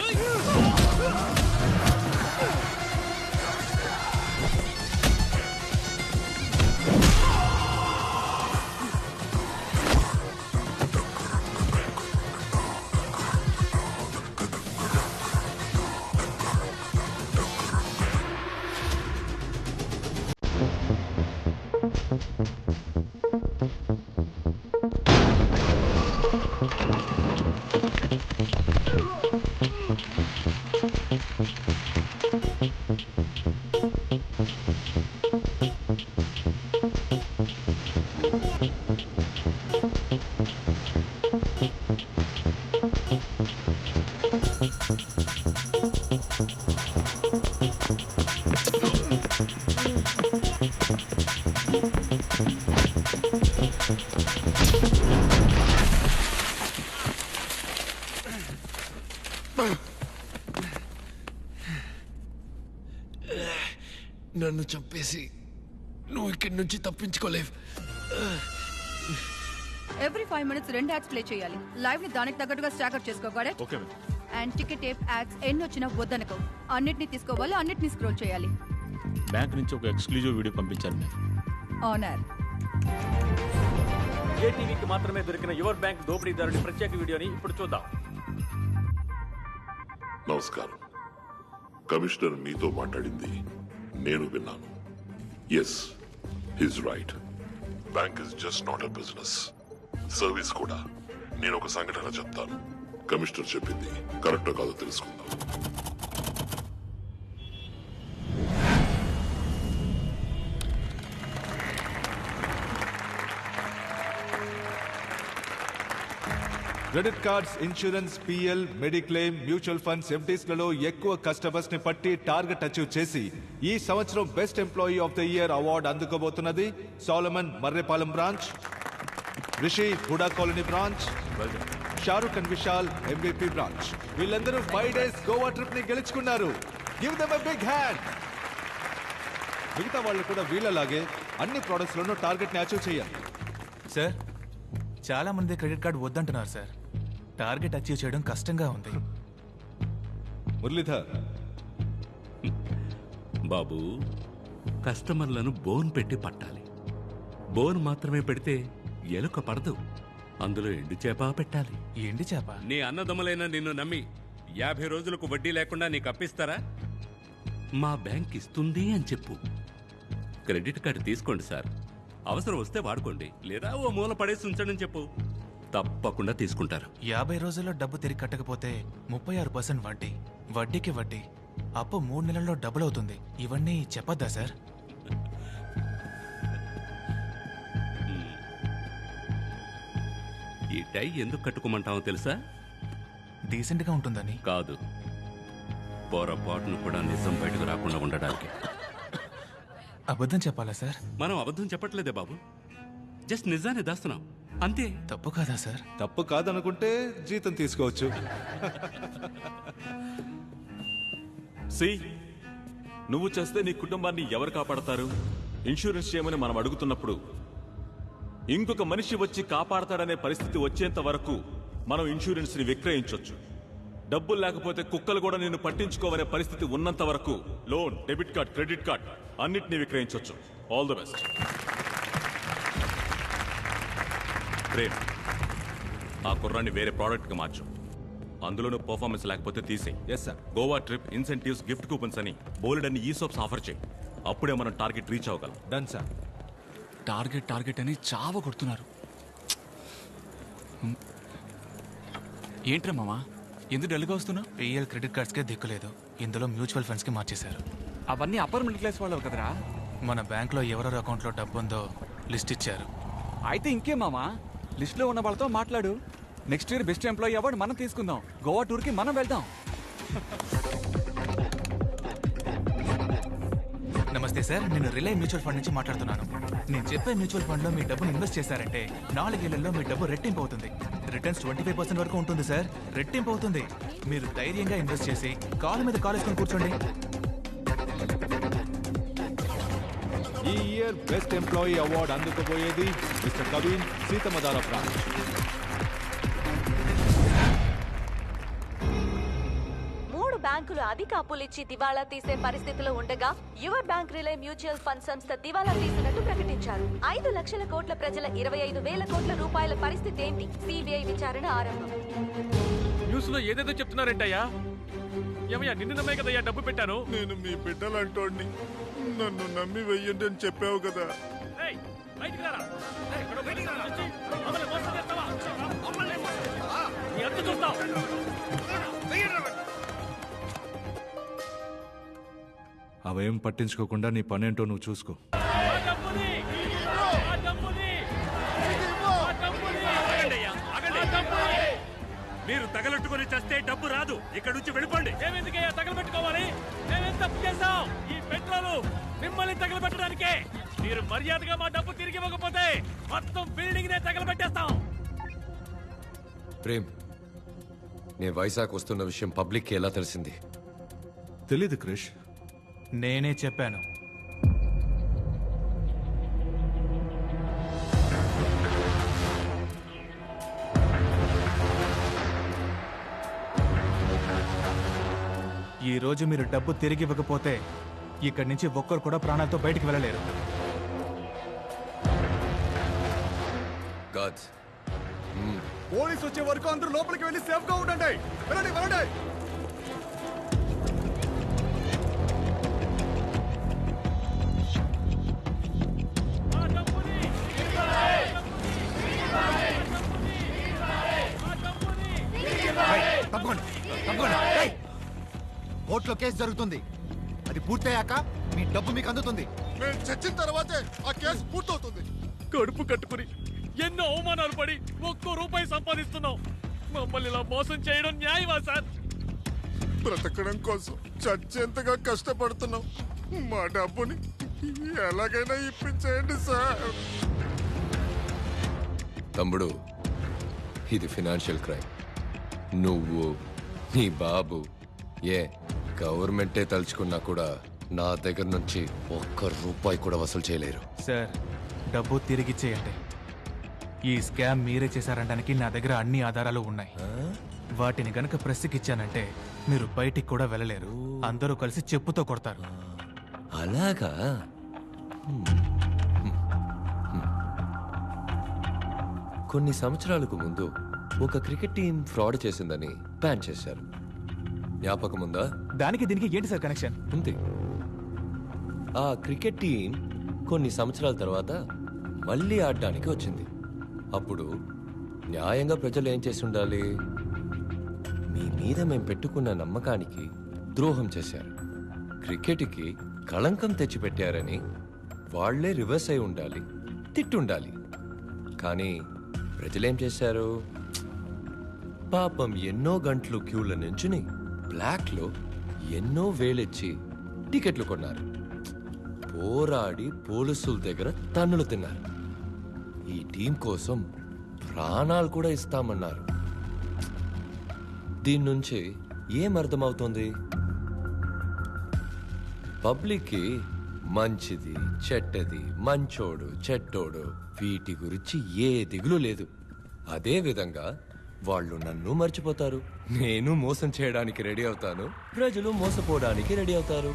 నన్ను చంపేసి నువ్వు ఇక్కడి నుంచి తప్పించుకోలేవు. ఎవ్రీ 5 minutes 2 యాడ్స్ ప్లే చేయాలి. లైవ్ ని దానికి తగ్గట్టుగా స్టాకర్ చేసుకోవాలి. Okay and ticket tape ads ఎన్ని వచ్చినా వద్దనకో. అన్నిటిని తీసుకోవాలి, అన్నిటిని స్క్రోల్ చేయాలి. బ్యాంక్ నుంచి ఒక ఎక్స్క్లూజివ్ వీడియో పంపించారు మ్యామ్. ఆనర్ ఏటీవీకి మాత్రమే దొరికిన యువర్ బ్యాంక్ దోపిడీదారుడి ప్రత్యేక వీడియోని ఇప్పుడు చూద్దాం. నమస్కారం. కమిషనర్ మీతో మాట్లాడింది నేను విన్నాను. Yes, he's right. Bank is just not a business, service కూడా. నేను ఒక సంఘటన చెప్తాను. కమిషనర్ చెప్పింది కరెక్టో కాదో తెలుసుకుందాం. Credit cards, insurance, PL, mediclaim, mutual funds, ఎఫ్డీస్లలో ఎక్కువ కస్టమర్స్ ని పట్టి టార్గెట్ అచీవ్ చేసి ఈ సంవత్సరం best employee of the year award అందుకోబోతున్నది Solomon Marripalem branch, Rishi Hooda colony branch, Shahrukh and Vishal MVP branch. వీళ్ళందరూ 5 days గోవా ట్రిప్ ని గెలుచుకున్నారు. Give them a big hand. మిగతా వాళ్ళు కూడా వీళ్ళలాగే అన్ని ప్రొడక్ట్స్ లోనూ టార్గెట్ ని అచీవ్ చేయాలి. సార్, చాలా మంది క్రెడిట్ కార్డు వద్దంటున్నారు సార్. టార్గెట్ అచీవ్ చేయడం కష్టంగా ఉంది. మురళీధర్ బాబు, కస్టమర్లను బోన్ పెట్టి పట్టాలి. బోన్ మాత్రమే పెడితే ఎలుక పడదు. అందులో ఎండు చేప పెట్టాలి. ఎండు చేప? నీ అన్నదమ్ములైన నిన్ను నమ్మి 50 రోజులకు వడ్డీ లేకుండా నీకు అప్పిస్తారా? మా బ్యాంక్ ఇస్తుంది అని చెప్పు. క్రెడిట్ కార్డు తీసుకోండి సార్, అవసరం వస్తే వాడుకోండి, లేదా ఓ మూల పడేసి ఉంచండి చెప్పు. తప్పకుండా తీసుకుంటారు. 50 రోజుల్లో డబ్బు తిరిగి కట్టకపోతే 36% వడ్డీ, వడ్డీకి వడ్డీ. అప్పు 3 నెలల్లో డబుల్ అవుతుంది. ఇవన్నీ చెప్పొద్దా సార్? ఈ టై ఎందుకు కట్టుకోమంటావో తెలుసా? డీసెంట్ గా ఉంటుందని కాదు, పొరపాటును కూడా నిజం బయటకు రాకుండా ఉండడానికి. అబద్ధం చెప్పాలా సార్? మనం అబద్ధం చెప్పట్లేదే బాబు, జస్ట్ నిజాన్ని దాస్తున్నాం అంతే. తప్పు కాదా సార్? తప్పు కాదనుకుంటే జీతం తీసుకోవచ్చు. సి, నువ్వు చేస్తే నీ కుటుంబాన్ని ఎవరు కాపాడతారు? ఇన్సూరెన్స్ చేయమని మనం అడుగుతున్నప్పుడు ఇంకొక మనిషి వచ్చి కాపాడతాడనే పరిస్థితి వచ్చేంత వరకు మనం ఇన్సూరెన్స్ ని విక్రయించవచ్చు. డబ్బులు లేకపోతే కుక్కలు కూడా నిన్ను పట్టించుకోవనే పరిస్థితి ఉన్నంత వరకు loan, debit card, credit card అన్నిటినీ విక్రయించవచ్చు. All the best. ప్రేమ్, ఆ కుర్రాన్ని వేరే ప్రోడక్ట్ కి మార్చు. అందులోనూ పర్ఫార్మెన్స్ లేకపోతే తీసేయి. Yes sir. Goa trip incentives, gift coupons అని బోల్డ్ అన్ని ఈసోప్స్ ఆఫర్ చేయి. అప్పుడే మనం టార్గెట్ రీచ్ అవ్వగలం. Done sir. టార్గెట్ అని చావ కొడుతున్నారు. ఏంట్రా మామా, ఎందుకు డల్గా వస్తున్నా? పిఎల్ క్రెడిట్ కార్డ్స్ కే దిక్కులేదు, ఇందులో మ్యూచువల్ ఫండ్స్ కి మార్చేశారు. అవన్నీ అప్పర్ మిడిల్ క్లాస్ వాళ్ళు కదరా. మన బ్యాంక్ లో ఎవరెవరి అకౌంట్ లో డబ్బు ఉందో లిస్ట్ ఇచ్చారు. అయితే ఇంకేం మామా, లిస్ట్ లో ఉన్న వాళ్ళతో మాట్లాడు. Next year best employee award మనం తీసుకుందాం. గోవా టూర్ కి మనం వెళ్దాం. నమస్తే సార్, నేను రిలై మ్యూచువల్ ఫండ్ నుంచి మాట్లాడుతున్నాను. నేను చెప్పే మ్యూచువల్ ఫండ్ లో మీ డబ్బును ఇన్వెస్ట్ చేశారంటే 4 ఏళ్లలో మీ డబ్బు రెట్టింపు అవుతుంది. రిటర్న్స్ 25% వరకు ఉంటుంది సార్. రెట్టింపు అవుతుంది. మీరు ధైర్యంగా ఇన్వెస్ట్ చేసి కాలు మీద కాలు వేసుకొని కూర్చోండి. ఈ ఇయర్ బెస్ట్ ఎంప్లాయీ అవార్డు అందుకోబోయేది మిస్టర్ కవిన్, సీతమదార బ్రాంచ్. బ్యాంకులు అధిక అప్పులిచ్చి దివాళా తీసే పరిస్థితిలో ఉండగా your bank relay mutual fund సంస్థ దివాళా తీసినట్టు ప్రకటించారు. 5 లక్షల కోట్ల ప్రజల 25,000 కోట్ల రూపాయల పరిస్థితి ఏంటి? సిబిఐ విచారణ ఆరంభం. న్యూస్ లో ఏదేదో చెప్తున్నారేంటయ్యా? ఏమయ్యా, నిన్ను నమ్మే కదయ్యా డబ్బు పెట్టాను. నేను మీ బిడ్డలంటోడిని, నన్ను నమ్మి వెయ్యండి అని చెప్పావు కదా. అవేం పట్టించుకోకుండా నీ పనేంటో నువ్వు చూసుకో. మీరు తగలెట్టుకుని చస్తే డబ్బు రాదు. ఇక్కడ నుంచి వెళ్ళిపోండి. మేమెందుకయ్యా తగలబెట్టుకోవాలి? మేమేం తప్పు చేస్తాం? ఈ పెట్రోలు మిమ్మల్ని తగలబెట్టడానికే. మీరు మర్యాదగా మా డబ్బు తిరిగి ఇవ్వకపోతే మొత్తం బిల్డింగ్ నే తగలబెట్టేస్తాం. ప్రేమ్, నేను వైజాగ్ వస్తున్న విషయం పబ్లిక్ కి ఎలా తెలిసింది? తెలీదు క్రిష్. నేనే చెప్పాను. ఈ రోజు మీరు డబ్బు తిరిగి ఇవ్వకపోతే ఇక్కడి నుంచి ఒక్కరు కూడా ప్రాణాలతో బయటికి వెళ్ళలేరు. పోలీసు వచ్చే వరకు అందరూ లోపలికి వెళ్ళి సేఫ్ గా ఉండండి. వెళ్ళండి వెళ్ళండి. కోర్టులో కేసు జరుగుతుంది. అది పూర్తయ్యాక మీ డబ్బు మీకు అందుతుంది. మేము చచ్చిన తర్వాతే ఆ కేసు పూర్తవుతుంది. కడుపు కట్టుకుని ఎన్నో అవమానాలు పడి ఒక్కో రూపాయి సంపాదిస్తున్నాం. మమ్మల్ని ఇలా మోసం చేయడం న్యాయమా సార్? బ్రతకడం కోసం చచ్చేంతగా కష్టపడుతున్నాం. మా డబ్బుని ఎలాగైనా ఇప్పించేయండి సార్. తమ్ముడు, ఇది ఫినాన్షియల్ క్రైమ్. నువ్వు, నీ బాబు, గవర్నమెంటే తలుచుకున్నా కూడా నా దగ్గర నుంచి ₹1 కూడా వసూలు చేయలేరు. సార్, డబ్బు తిరిగిచ్చేయండి. ఈ స్కామ్ మీరే చేశారనడానికి నా దగ్గర అన్ని ఆధారాలు ఉన్నాయి. వాటిని గనక ప్రెస్కిచ్చానంటే మీరు బయటికి కూడా వెళ్ళలేరు. అందరూ కలిసి చెప్పుతో కొడతారు. అలాగా? కొన్ని సంవత్సరాలకు ముందు ఒక క్రికెట్ టీం ఫ్రాడ్ చేసిందని బ్యాన్ చేశారు. జ్ఞాపకం ఉందా? దానికి దీనికి ఏంటి సార్ కనెక్షన్? ఉంది. ఆ క్రికెట్ టీం కొన్ని సంవత్సరాల తర్వాత మళ్ళీ ఆడడానికి వచ్చింది. అప్పుడు న్యాయంగా ప్రజలు ఏం చేసి ఉండాలి? మీ మీద మేము పెట్టుకున్న నమ్మకానికి ద్రోహం చేశారు, క్రికెట్కి కళంకం తెచ్చిపెట్టారని వాళ్లే రివర్స్ అయి ఉండాలి, తిట్టుండాలి. కానీ ప్రజలేం చేశారు? పాపం ఎన్నో గంటలు క్యూల నుంచుని బ్లాక్లో ఎన్నో వేలిచ్చి టికెట్లు కొన్నారు. పోరాడి పోలీసుల దగ్గర తన్నులు తిన్నారు. ఈ టీం కోసం ప్రాణాలు కూడా ఇస్తామన్నారు. దీని నుంచి ఏం అర్థమవుతుంది? పబ్లిక్కి మంచిది, చెడ్డది, మంచోడు, చెడ్డోడు వీటి గురించి ఏ దిగులు లేదు. అదే విధంగా వాళ్ళు నన్ను మర్చిపోతారు. నేను మోసం చేయడానికి రెడీ అవుతాను, ప్రజలు మోసపోవడానికి రెడీ అవుతారు.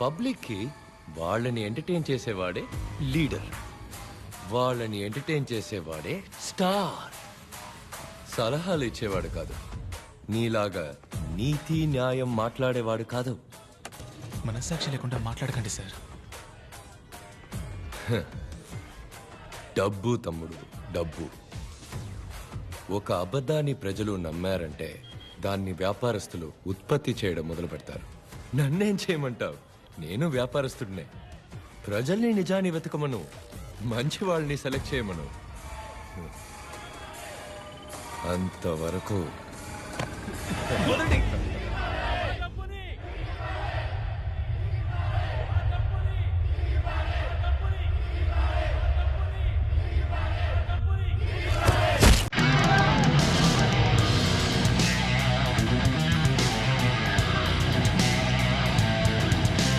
పబ్లిక్కి వాళ్ళని ఎంటర్టైన్ చేసేవాడే లీడర్, వాళ్ళని ఎంటర్టైన్ చేసేవాడే స్టార్. సలహాలు ఇచ్చేవాడు కాదు, నీలాగా నీతి న్యాయం మాట్లాడేవాడు కాదు. మనస్సాక్షి లేకుండా మాట్లాడకండి సార్. డబ్బు తమ్ముడు, డబ్బు. ఒక అబద్ధాన్ని ప్రజలు నమ్మారంటే దాన్ని వ్యాపారస్తులు ఉత్పత్తి చేయడం మొదలు పెడతారు. నన్నేం చేయమంటావు? నేను వ్యాపారస్తుడినే. ప్రజల్ని నిజాన్ని వెతకమను, మంచి వాళ్ళని సెలెక్ట్ చేయమను. అంతవరకు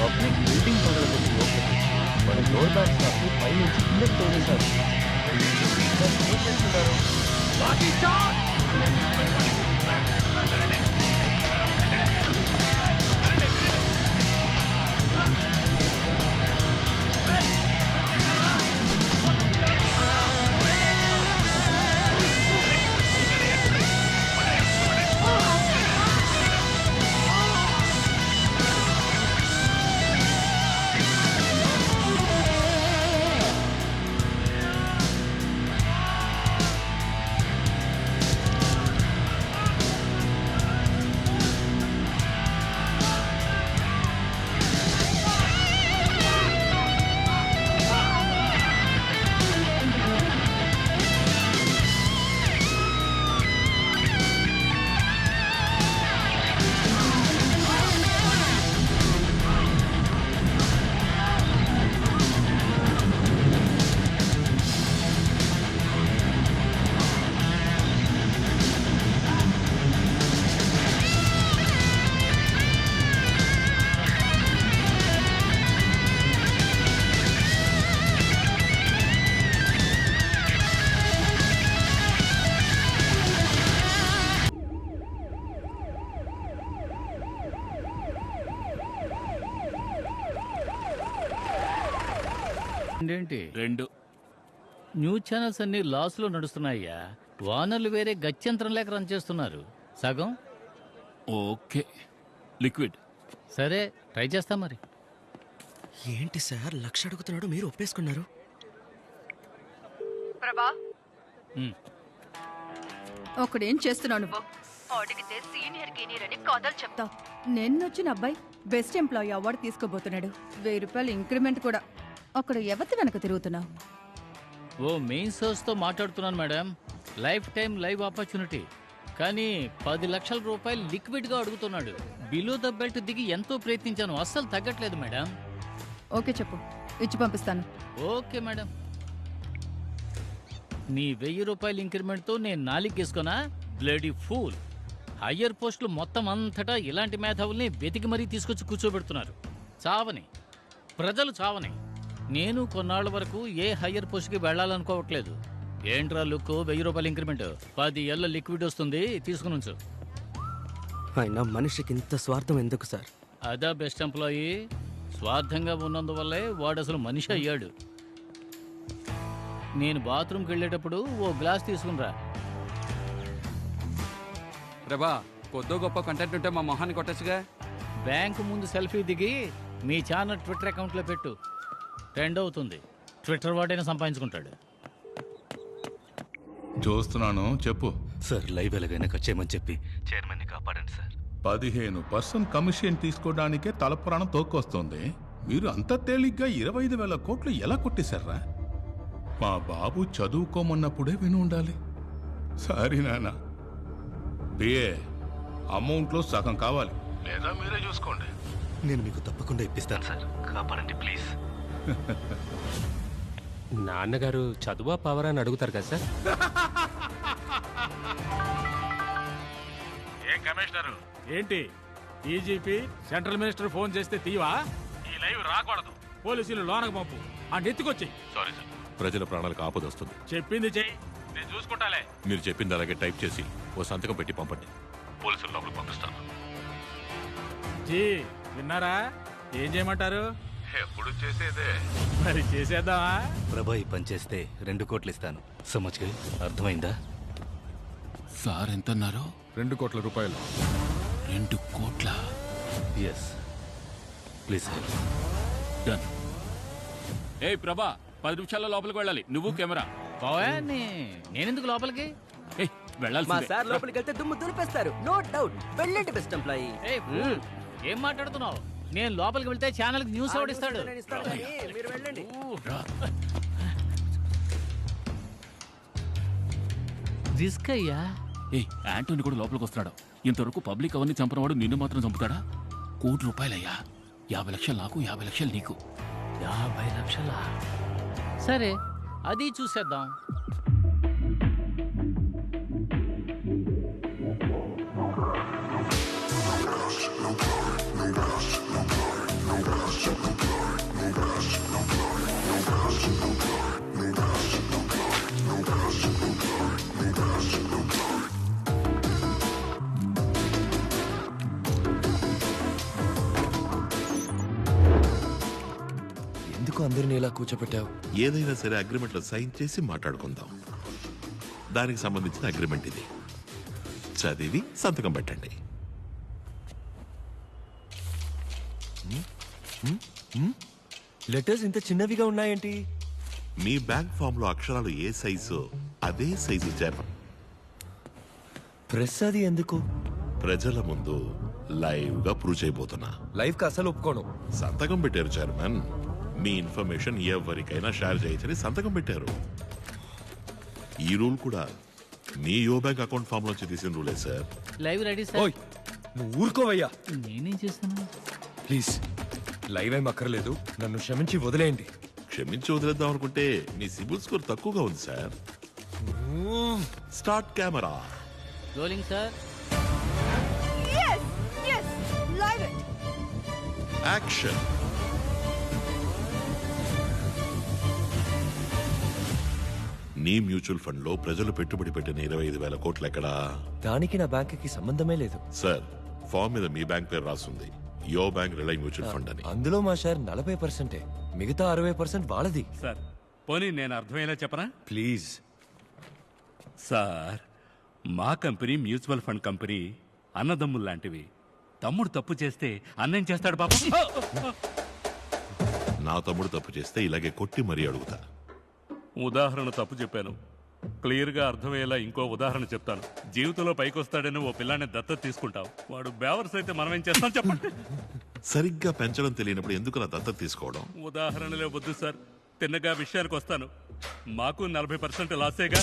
పబ్లిక్ బిల్డింగ్ పగలగొట్టి లోపలికి మన డోర్ బ్యాగ్స్ నాకు పైనుంచి కిందకి తోలేశారు. ఏం చేస్తున్నారు? ఏంటి 2 న్యూస్ ఛానల్స్ అన్ని లాస్ లో నడుస్తున్నాయ్యా. వానర్లు వేరే గత్యంతరం లేక రన్ చేస్తున్నారు. సగం ఓకే. లిక్విడ్ సరే, ట్రై చేస్తా మరి. ఏంటి సార్, 1,00,000 అడుగుతున్నాడు, మీరు ఒప్పేసుకున్నారు? ప్రభా, ఒకడేం చేస్తున్నావు నువ్వు? అడిగితే సీనియర్ గీనియర్ అని కథలు చెప్తావు. నిన్నొచ్చిన అబ్బాయి బెస్ట్ ఎంప్లాయీ అవార్డు తీసుకోబోతున్నాడు. ₹1000 ఇంక్రిమెంట్ కూడా. అక్కడ ఎవరి వెనక తిరుగుతున్నావు? ఓ మెయిన్ సోర్స్ తో మాట్లాడుతున్నాను madam. Life time live opportunity. కానీ 10 లక్షల రూపాయలు లిక్విడ్గా అడుగుతున్నాడు. బిలో ద బెల్ట్ దిగి ఎంతో ప్రయత్నించాను, అస్సలు తగ్గట్లేదు మేడం. ఓకే చెప్పు, ఇచ్చి పంపిస్తాను. Okay madam. నీ 1000 రూపాయల ఇంక్రిమెంట్తో నేను 4 గేసుకున్నా. Bloody fool. హయ్యర్ పోస్టులు మొత్తం అంతటా ఇలాంటి మేధావుల్ని వెతికి మరీ తీసుకొచ్చి కూర్చోబెడుతున్నారు. చావని ప్రజలు చావని. నేను కొన్నాళ్ళ వరకు ఏ హయ్యర్ పోస్ట్కి వెళ్ళాలనుకోవట్లేదు. ఏంట్రా లుక్, 1000 రూపాయల ఇంక్రిమెంట్, 10 ఏళ్ళ లిక్విడ్ వస్తుంది, తీసుకుని ఉంచు. అయినా మనిషికి ఇంత స్వార్థం ఎందుకు సార్? అదా బెస్ట్ ఎంప్లాయీ. స్వార్థంగా ఉన్నందువల్లే వాడు అసలు మనిషి అయ్యాడు. నేను బాత్రూమ్కి వెళ్ళేటప్పుడు ఓ గ్లాస్ తీసుకునిరా. రేబా కొద్దో గొప్ప కంటెంట్ ఉంటే మా మొహాన్ని కొట్టచ్చుగా. బ్యాంకు ముందు సెల్ఫీ దిగి మీ ఛానల్ ట్విట్టర్ అకౌంట్లో పెట్టు. ట్రెండ్ అవుతుంది. ట్విట్టర్ వాడైనా సంపాదించుకుంటాడు. చూస్తున్నాను, చెప్పు. సార్ లైవ్ ఎలాగైనా కట్ చేయమని చెప్పి చైర్మన్ని కాపాడండి సార్. 15% కమిషన్ తీసుకోవడానికే తలపురాణం తోక్కొస్తుంది. మీరు అంత తేలిగ్గా 25,000 కోట్లు ఎలా కొట్టేశారా? మా బాబు చదువుకోమన్నప్పుడే విని ఉండాలి. సారీ నాన్న. బిఏ అమౌంట్లో సగం కావాలి, లేదా మీరే చూసుకోండి. నేను మీకు తప్పకుండా ఇప్పిస్తాను సార్, కాపాడండి ప్లీజ్. నాన్నగారు చదువా పవర్ అని అడుగుతారు కదా సార్. ఏం కమిషనరు ఏంటి, డీజీపీ సెంట్రల్ మినిస్టర్ ఫోన్ చేస్తే తీవా? ఈ లైవ్ రాకూడదు, పోలీసులు లోనకు పంపు, ఆ నెత్తికొచ్చాయి. సారీ సార్, ప్రజల ప్రాణాలకు ఆపద వస్తుంది. చెప్పింది చెయ్యి, నేను చూసుకుంటాలే. మీరు చెప్పింది అలాగే టైప్ చేసి ఓ సంతకం పెట్టి పంపండి. పోలీసులు లోపలికి పంపిస్తాను. జీ విన్నారా? ఏం చేయమంటారు? ఎప్పుడు చేసేదే. మరి చేసేద్దామా? ప్రభా ఈ పని చేస్తే 2 కోట్లు ఇస్తాను. సమజ్గా అర్థమైందా? సార్ ఎంత అన్నారు? 2 కోట్ల రూపాయలు. 2 కోట్ల? Yes please help. డన్. ఏ ప్రభా, 10 నిమిషాల్లో లోపలికి వెళ్ళాలి. నువ్వు కెమెరా. నేనెందుకు లోపలికి వెళ్ళాలి? మా సార్ లోపలికి వెళ్తే దుమ్ము దులిపేస్తారు, నో డౌట్. వెళ్ళండి బెస్ట్ ఎంప్లాయీ. ఏం మాట్లాడుతున్నావు? నేను లోపలికి వెళ్తే ఛానల్ న్యూస్ ఓడిస్తాడు. మీరు వెళ్ళండి. రిస్క్ అయ్యా. ఏ యాంటోని కూడా లోపలికి వస్తున్నాడు. ఇంతవరకు పబ్లిక్ అవన్నీ చంపినవాడు నిన్ను మాత్రం చంపుతాడా? 1 కోటి రూపాయలయ్యా. 50 లక్షలు నాకు, 50 లక్షలు నీకు. 50 లక్షలా? సరే, అది చూసేద్దాం. ఎందుకు అందరినీ ఇలా కూర్చోపెట్టావు? ఏదైనా సరే అగ్రిమెంట్ లో సైన్ చేసి మాట్లాడుకుందాం. దానికి సంబంధించిన అగ్రిమెంట్ ఇది. చదివి సంతకం పెట్టండి. లెటర్స్ ఇంత చిన్నవిగా ఉన్నాయేంటి? మీ బ్యాంక్ ఫామ్ లో అక్షరాలు ఏ సైజు అదే సైజు చేపండి. ప్రెస్ అది ఎందుకు? ప్రజల ముందు లైవ్ గా ప్రూవ్ చేయబోతున్నా. లైవ్ కి అసలు ఒప్పుకోను. సంతకం పెట్టారు చైర్మన్. మీ ఇన్ఫర్మేషన్ ఎవరికైనా షేర్ చేయొచ్చని సంతకం పెట్టారు. ఈ రూల్ కూడా మీ యో బ్యాంక్ అకౌంట్ ఫామ్ నుంచి తీసిన రూలే సార్. Live ready sir. నువ్వు ఊరుకోవయ్యా. నేనేం చేస్తాను? ప్లీజ్ లైవ్ ఏం అక్కర్లేదు, నన్ను క్షమించి వదిలేయండి. క్షమించి వదిలేద్దాం అనుకుంటే మీ సిబిల్ స్కోర్ తక్కువగా ఉంది sir. Start camera. Rolling sir. Action. నీ మ్యూచువల్ ఫండ్ లో ప్రజలు పెట్టుబడి పెట్టిన 25,000 కోట్లు ఎక్కడా? దానికి నా బ్యాంకుకి సంబంధమే లేదు సార్. ఫామ్ మీద మీ బ్యాంక్ పేరు రాస్తుంది, యో బ్యాంక్ రిలై మ్యూచువల్ ఫండ్ అని. అందులో మా షేర్ 40%, మిగతా 60% వాళ్ళది. సార్ పోనీ నేను అర్థమయ్యేలా చెప్పనా? ప్లీజ్ సార్, మా కంపెనీ మ్యూచువల్ ఫండ్ కంపెనీ అన్నదమ్ములు లాంటివి. తమ్ముడు తప్పు చేస్తే అన్నేం చేస్తాడు పాపం? నా తమ్ముడు తప్పు చేస్తే ఇలాగే కొట్టి మరీ అడుగుతా. ఉదాహరణ తప్పు చెప్పాను. క్లియర్గా అర్థమయ్యేలా ఇంకో ఉదాహరణ చెప్తాను. జీవితంలో పైకొస్తాడని ఓ పిల్లాన్ని దత్తత తీసుకుంటావు. వాడు బేవర్స్ అయితే మనం ఏం చేస్తాం చెప్పండి? సరిగ్గా పెంచడం తెలియనప్పుడు ఎందుకు నా దత్తత తీసుకోవడం? ఉదాహరణలే వద్దు సార్, తిన్నగా విషయానికి వస్తాను. మాకు 40% లాసేగా.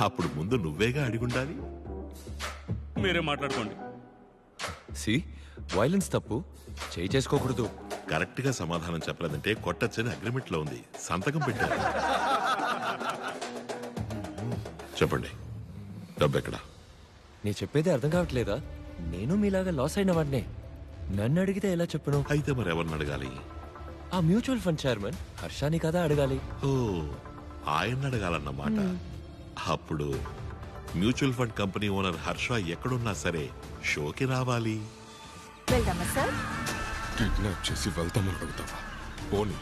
అప్పుడు ముందు నువ్వేగా అడిగుండాలి. మీరే మాట్లాడుకోండి. సి వైలెన్స్ తప్పు, చేయి చేసుకోకూడదు. కరెక్ట్ గా సమాధానం చెప్పలేదంటే కొట్టచ్చని అగ్రిమెంట్ లో ఉంది, సంతకం పెట్టారు. చెప్పండి, డబ్బు ఎక్కడా? నీ చెప్పేది అర్థం కావట్లేదా? నేను మీలాగా లాస్ అయిన వాడినే. నన్ను అడిగితే ఎలా చెప్పను? అయితే మరి ఎవరిని అడగాలి? ఆ మ్యూచువల్ ఫండ్ చైర్మన్ హర్షాని కదా అడగాలి. ఓ, ఆయన అడగాలన్నమాట. అప్పుడు mutual fund company owner Harsha ఎక్కడున్నా సరే షోకి రావాలి. వెళ్దామా సార్? కిడ్నాప్ చేసి వెళ్తామని అడుగుతావా? పోనీ.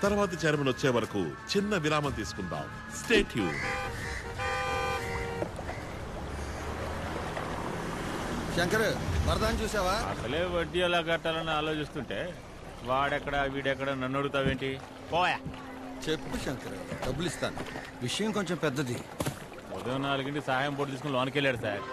తర్వాత చైర్మన్ వచ్చే వరకు చిన్న విరామం తీసుకుందాం. Stay tune. శంకర్, వరదాన్ని చూసావా? అసలే వడ్డీ ఎలా కట్టాలని ఆలోచిస్తుంటే వాడెక్కడ వీడెక్కడ నన్ను అడుగుతావేంటి? పోయా. చెప్పు శంకర్, డబ్బులు ఇస్తాను. విషయం కొంచెం పెద్దది. ఉదయం 4 సహాయం పోటీ తీసుకుని లోనికి వెళ్ళాడు సార్.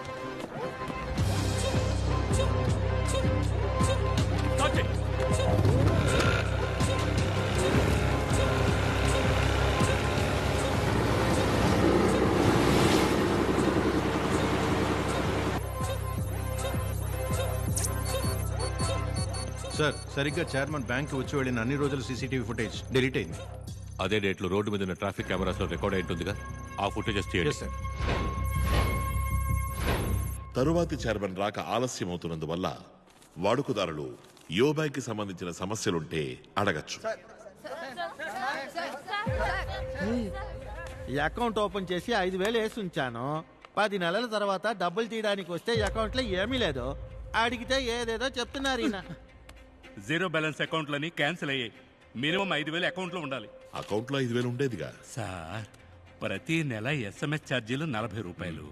సార్, సరిగ్గా చైర్మన్ బ్యాంక్ వచ్చి వెళ్ళిన అన్ని రోజుల సీసీటీవీ ఫుటేజ్ డిలీట్ అయింది. అదే డేట్లో రోడ్డు మీద ఉన్న ట్రాఫిక్ కెమెరాస్ లో రికార్డ్ అయి ఉంటుందిగా, ఆ ఫుటేజెస్ చేయండి. తరువాతి చైర్మన్ రాక ఆలస్యం అవుతున్నందువల్ల వాడుకదారులు యో బ్యాంక్ కి సంబంధించిన సమస్యలుంటే అడగచ్చు. ఈ అకౌంట్ ఓపెన్ చేసి 5,000 వేసి ఉంచాను. 10 నెలల తర్వాత డబ్బులు తీయడానికి వస్తే అకౌంట్ లో ఏమీ లేదు. అడిగితే ఏదేదో చెప్తున్నారు ఈయన. జీరో బ్యాలెన్స్ అకౌంట్లని క్యాన్సిల్ అయ్యాయి. మినిమం 5,000 అకౌంట్లో ఉండాలి. అకౌంట్లో 5,000 ఉండేదిగా సార్. ప్రతి నెల SMS ఛార్జీలు 40 రూపాయలు.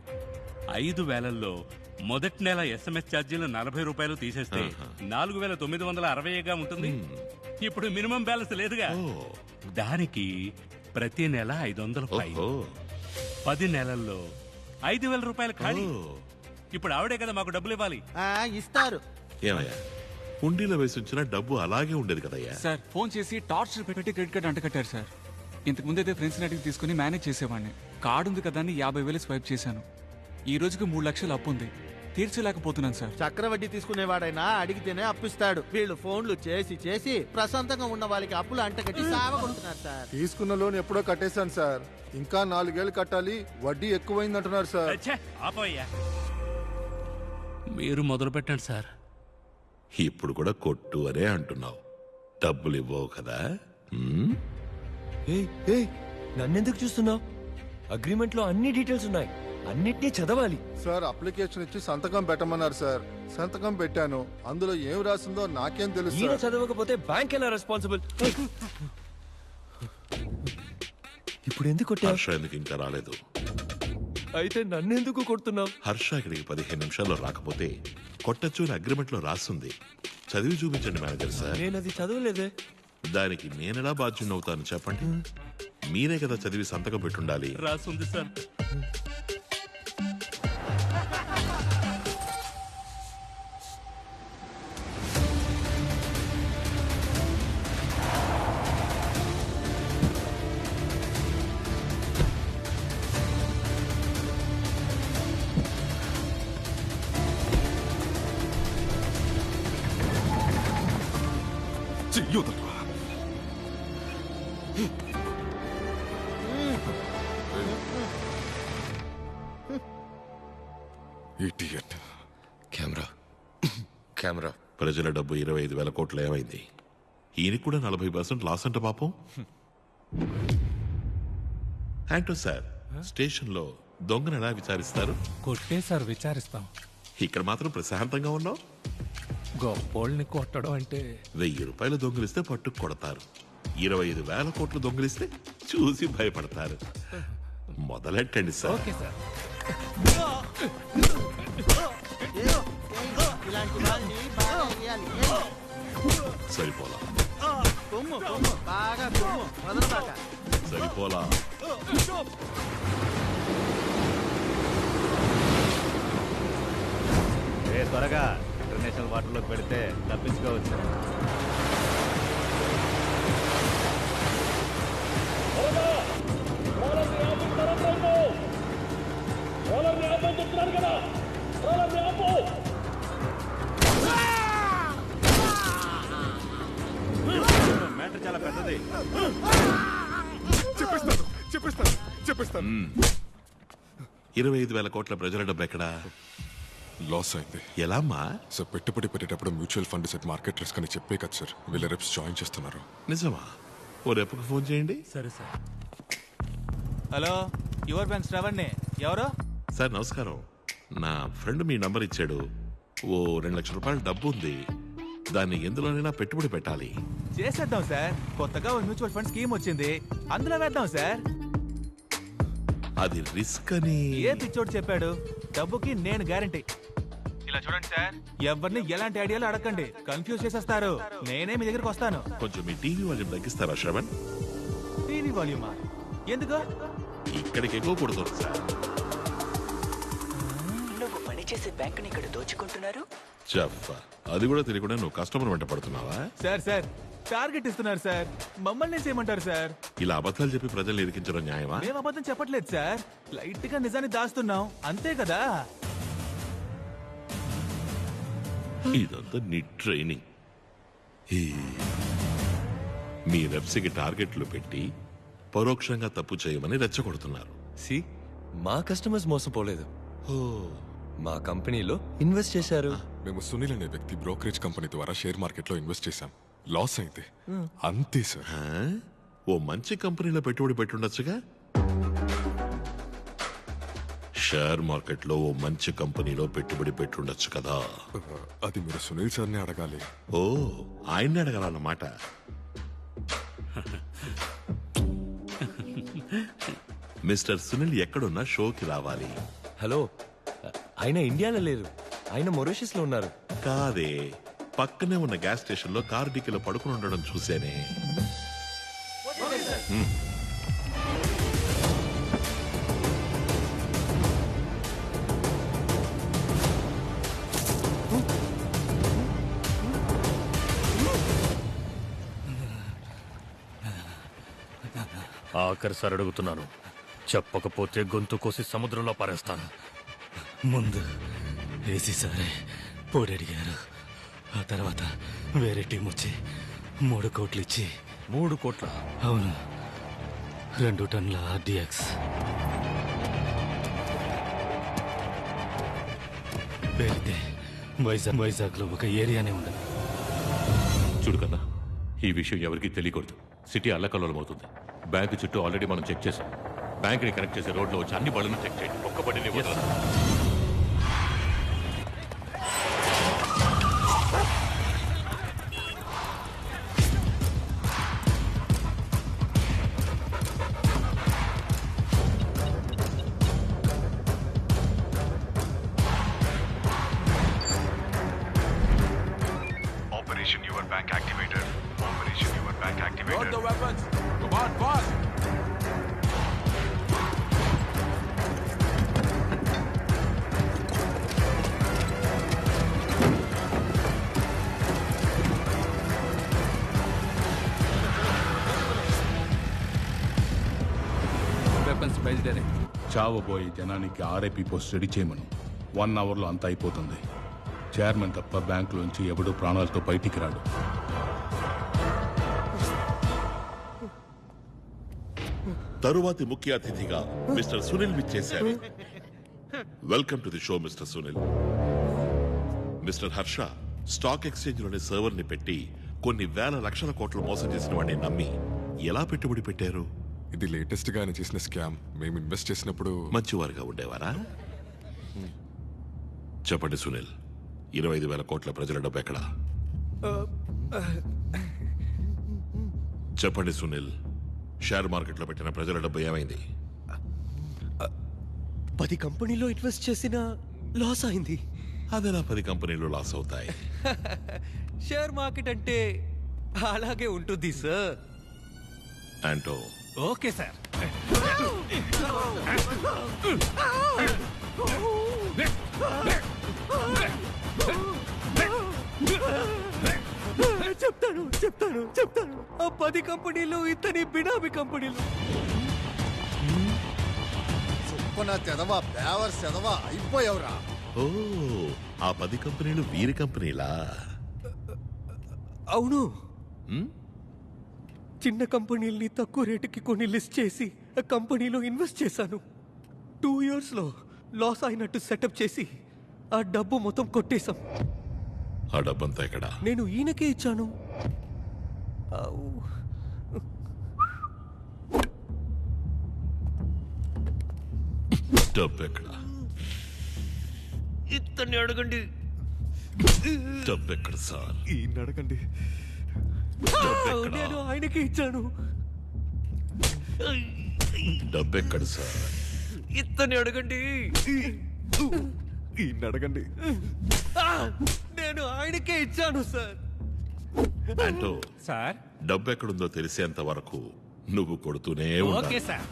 5,000లో మొదటి నెల SMS ఛార్జీలు 40 రూపాయలు తీసేస్తే 4,960గా ఉంటుంది. ఇప్పుడు మినిమం బ్యాలెన్స్ లేదుగా, దానికి ప్రతి నెల 500 ఫైన్. 10 నెలల్లో 5,000 రూపాయలు ఖాళీ. ఇప్పుడు ఆవిడే కదా మాకు డబ్బులు ఇవ్వాలి. ఇస్తారు. ఏమయ్యా, హుండీలో వేసి ఉంచిన డబ్బు అలాగే ఉండేది కదయ్యా. సార్, ఫోన్ చేసి టార్చర్ పెట్టి క్రెడిట్ కార్డ్ అంటకట్టారు సార్. ఇంతకు ముందైతే ఫ్రెండ్స్ అడిగి తీసుకుని మేనేజ్ చేసేవాడిని. కార్డు ఉంది కదా అని 50,000 స్వైప్ చేశాను. ఈ రోజుకి 3 లక్షలు అప్పు ఉంది, తీర్చలేకపోతున్నాను సార్. చక్రవడ్డీ తీసుకునేవాడైనా అడిగితేనే అప్పిస్తాడు. వీళ్ళు ఫోన్లు చేసి చేసి ప్రశాంతంగా ఉన్న వాళ్ళకి అప్పులు అంటకట్టి సావగొడుతున్నారు సార్. తీసుకున్న లోన్ ఎప్పుడో కట్టేశాను సార్. ఇంకా 4 ఏళ్ళు కట్టాలి. వడ్డీ ఎక్కువైంది అంటున్నారు సార్. ఆపోయ్యా, మీరు మొదలు పెట్టండి సార్. ఇప్పుడు కూడా కొట్టు అనే అంటున్నావు, డబ్బులు ఇవ్వవు కదా? నన్నెందుకు చూస్తున్నావు? అగ్రిమెంట్ లో అన్ని డీటెయిల్స్ ఉన్నాయి, అన్నిటినీ చదవాలి. సార్, అప్లికేషన్ ఇచ్చి సంతకం పెట్టమన్నారు సార్. సంతకం పెట్టాను. అందులో ఏం రాసిందో నాకేం తెలుసు ఈయన సార్. చదవకపోతే బ్యాంక్ ఎలా రెస్పాన్సిబుల్? ఇప్పుడు ఎందుకు కొట్టావు? హర్ష ఎందుకు ఇంకా రాలేదు? అయితే నన్నెందుకు కొడుతున్నావు? హర్ష ఇక్కడికి 15 నిమిషాల్లో రాకపోతే కొట్టచ్చు అని అగ్రిమెంట్ లో రాస్తుంది. చదివి చూపించండి మేనేజర్ సార్. నేను అది చదవలేదే. దానికి నేనెలా బాధ్యుని అవుతాను చెప్పండి? మీరే కదా చదివి సంతకం పెట్టుండాలి. రాసుంది సార్. చెయ్యొదరా. ఇడియట్. కెమెరా. ప్రజల డబ్బు 25,000 కోట్లు ఏమైంది? ఈయనకి కూడా 40% లాస్ అంట పాపం. యాంటో సార్, స్టేషన్ లో దొంగను ఎలా విచారిస్తారు? కొట్టే సార్ విచారిస్తాం. ఇక్కడ మాత్రం ప్రశాంతంగా ఉన్నావు. గొప్పోళ్ళని కొట్టడం అంటే 1,000 రూపాయలు దొంగిలిస్తే పట్టుకు కొడతారు. 25,000 కోట్లు దొంగిలిస్తే చూసి భయపడతారు. మొదలెట్టండి సార్. Okay sir. ఇలాంటి వాళ్ళని బాగా వేయాలి. సరిపోలా. కొమ్ము కొమ్ము బాగా కొమ్ము వదలబాక. సరిపోలా. త్వరగా ఇంటర్నేషనల్ వాటర్లోకి పెడితే తప్పించుకోవచ్చు. మ్యాటర్ చాలా పెద్దది. చెప్పిస్తాను 25,000 కోట్ల ప్రజల డబ్బు ఎక్కడా? లాస్ అయింది. ఎలా అమ్మా? సార్ పెట్టుబడి పెట్టేటప్పుడు mutual fund set market risk అని చెప్పే కదా సార్ వీళ్ళ రెప్స్ జాయిన్ చేస్తున్నారు. నిజమా? ఓ రెప్పుకు ఫోన్ చేయండి. సరే సార్. హలో, యువర్ బ్యాంక్ శ్రవణ్ణి. ఎవరు? సార్ నమస్కారం. నా ఫ్రెండ్ మీ నంబర్ ఇచ్చాడు. ఓ 2 లక్షల రూపాయల డబ్బు ఉంది. దాన్ని ఎందులోనైనా పెట్టుబడి పెట్టాలి. చేసేద్దాం సార్. కొత్తగా ఒక మ్యూచువల్ ఫండ్ స్కీమ్ వచ్చింది, అందులో వేద్దాం సార్. అది రిస్క్ అని ఏ పిచ్చోడు చెప్పాడు? డబ్బుకి నేను గ్యారంటీ. ఇలా చూడండి సార్, ఎవరిని ఎలాంటి ఐడియాలు అడగండి, కన్ఫ్యూజ్ చేసేస్తారు. నేనే మీ దగ్గరికి వస్తాను. కొంచెం మీ టీవీ వాల్యూమ్ తగ్గిస్తారా శ్రవణ్? టీవీ వాల్యూమా? ఎందుకు? ఇక్కడికి ఎక్కువ కొడుతుంది సార్. నువ్వు పనిచేసే బ్యాంకుని ఇక్కడ దోచుకుంటున్నారు. చెప్ప అది కూడా తెలియకుండా నువ్వు కస్టమర్ వెంట పడుతున్నావా? సార్ సార్ టార్గెట్ ఇస్తున్నారు సార్. మమ్మల్ని ఏం చేయమంటారు సార్? ఇలా అబద్ధాలు చెప్పి ప్రజల్ని ఇరికించడం న్యాయమా? మేము అబద్ధం చెప్పట్లేదు సార్, లైట్ గా నిజాన్ని దాస్తున్నాం అంతే కదా. ఇదంతా నీ ట్రైనింగ్. మీ రెప్స్కి టార్గెట్లు పెట్టి పరోక్షంగా తప్పు చేయమని రెచ్చగొడుతున్నారు. సి మా కస్టమర్స్ మోసపోలేదు, మా కంపెనీలో ఇన్వెస్ట్ చేశారు. మేము సునీల్ అనే వ్యక్తి బ్రోకరేజ్ కంపెనీ ద్వారా షేర్ మార్కెట్ లో ఇన్వెస్ట్ చేశాం. లాస్ అయింది అంతే సార్. ఓ మంచి కంపెనీలో పెట్టుబడి పెట్టుండొచ్చుగా. షేర్ మార్కెట్ లో ఓ మంచి కంపెనీలో పెట్టుబడి పెట్టుండొచ్చు కదా. అది మీరు సునీల్ సార్ని అడగాలి. ఓ ఆయన్ని అడగాలన్నమాట. మిస్టర్ సునీల్ ఎక్కడున్నా షోకి రావాలి. హలో, ఆయన ఇండియాలో లేరు, ఆయన మొరీషియస్ లో ఉన్నారు. కాదే, పక్కనే ఉన్న గ్యాస్ స్టేషన్ లో కారు డిక్కీలో పడుకుని ఉండడం చూసేనే. ఆఖరిసారి అడుగుతున్నాను, చెప్పకపోతే గొంతు కోసి సముద్రంలో పారేస్తాను. ముందు ఏసీ సారే పోటీ అడిగారు, ఆ తర్వాత వేరే టీం వచ్చి 3 కోట్లు ఇచ్చి. 3 కోట్ల? అవును, 2 టన్నుల RDX. పేరితే వైజాగ్లో ఒక ఏరియానే ఉండదు. చూడు కన్నా, ఈ విషయం ఎవరికీ తెలియకూడదు. సిటీ అల్లకల్లోలమవుతుంది. బ్యాంకు చుట్టూ ఆల్రెడీ మనం చెక్ చేసాం. బ్యాంకుని కనెక్ట్ చేసే రోడ్లో వచ్చి అన్ని బళ్ళను చెక్ చేయండి. ఒక్క బండిని వదలదు. Operation Your Bank activated. Operation Your Bank activated. Load the weapons. Come on, fast. Weapons బయలుదేరే. చావబోయే జనానికి ఆర్ఐపీ పోస్ట్ రెడీ చేయమను. 1 అవర్లో అంతా అయిపోతుంది. చైర్మన్ తప్ప బ్యాంకులోంచి ఎవడూ ప్రాణాలతో బయటికి రాడు. తరువాతి ముఖ్య అతిథిగా మిస్టర్ సునీల్ విచ్చేశారు. Welcome to the show mister Sunil. Mister Harsha stock exchange లోని సర్వర్ ని పెట్టి కొన్ని వేల లక్షల కోట్లు మోసం చేసిన వాడిని నమ్మి ఎలా పెట్టుబడి పెట్టారు? ఇది లేటెస్ట్ గా ఆయన చేసిన స్కామ్. మేము ఇన్వెస్ట్ చేసినప్పుడు మంచివారుగా ఉండేవారా? చెప్పండి సునీల్, 25,000 కోట్ల ప్రజల డబ్బు ఎక్కడా? చెప్పండి సునీల్, షేర్ మార్కెట్ లో పెట్టిన ప్రజల డబ్బు ఏమైంది? 10 కంపెనీలో ఇన్వెస్ట్ చేసిన లాస్ అయింది. అదెలా 10 కంపెనీలు లాస్ అవుతాయి? షేర్ మార్కెట్ అంటే అలాగే ఉంటుంది సార్. అంటో okay sir. చెప్తాను చెప్తాను చెప్తాను ఆ 10 కంపెనీలు ఇతని బినామీ కంపెనీలు. సుప్పన తెదవా బేవర్ సెదవా అయిపోయావురా. ఓ ఆ 10 కంపెనీలు వీరి కంపెనీలా? అవును. చిన్న కంపెనీల్ని తక్కువ రేటుకి కొన్ని లిస్ట్ చేసి ఆ కంపెనీలో ఇన్వెస్ట్ చేశాను. 2 years లో లాస్ అయినట్టు సెటప్ చేసి ఆ డబ్బు మొత్తం కొట్టేశాం. ఆ డబ్బంతా ఎక్కడ? నేను ఈయనకే ఇచ్చాను. డబ్బు ఎక్కడ? ఇతన్ని అడగండి. డబ్బు ఎక్కడ సార్? ఈయన అడగండి. నేను ఆయనకే ఇచ్చాను. డబ్బు ఎక్కడ సార్? ఇతన్ని అడగండి. ఈయన అడగండి. నేను ఆయనకే ఇచ్చాను సార్. ఆంటో సార్, డబ్బు ఎక్కడుందో తెలిసేంత వరకు నువ్వు కొడుతూనే ఉండాలి. Okay sir.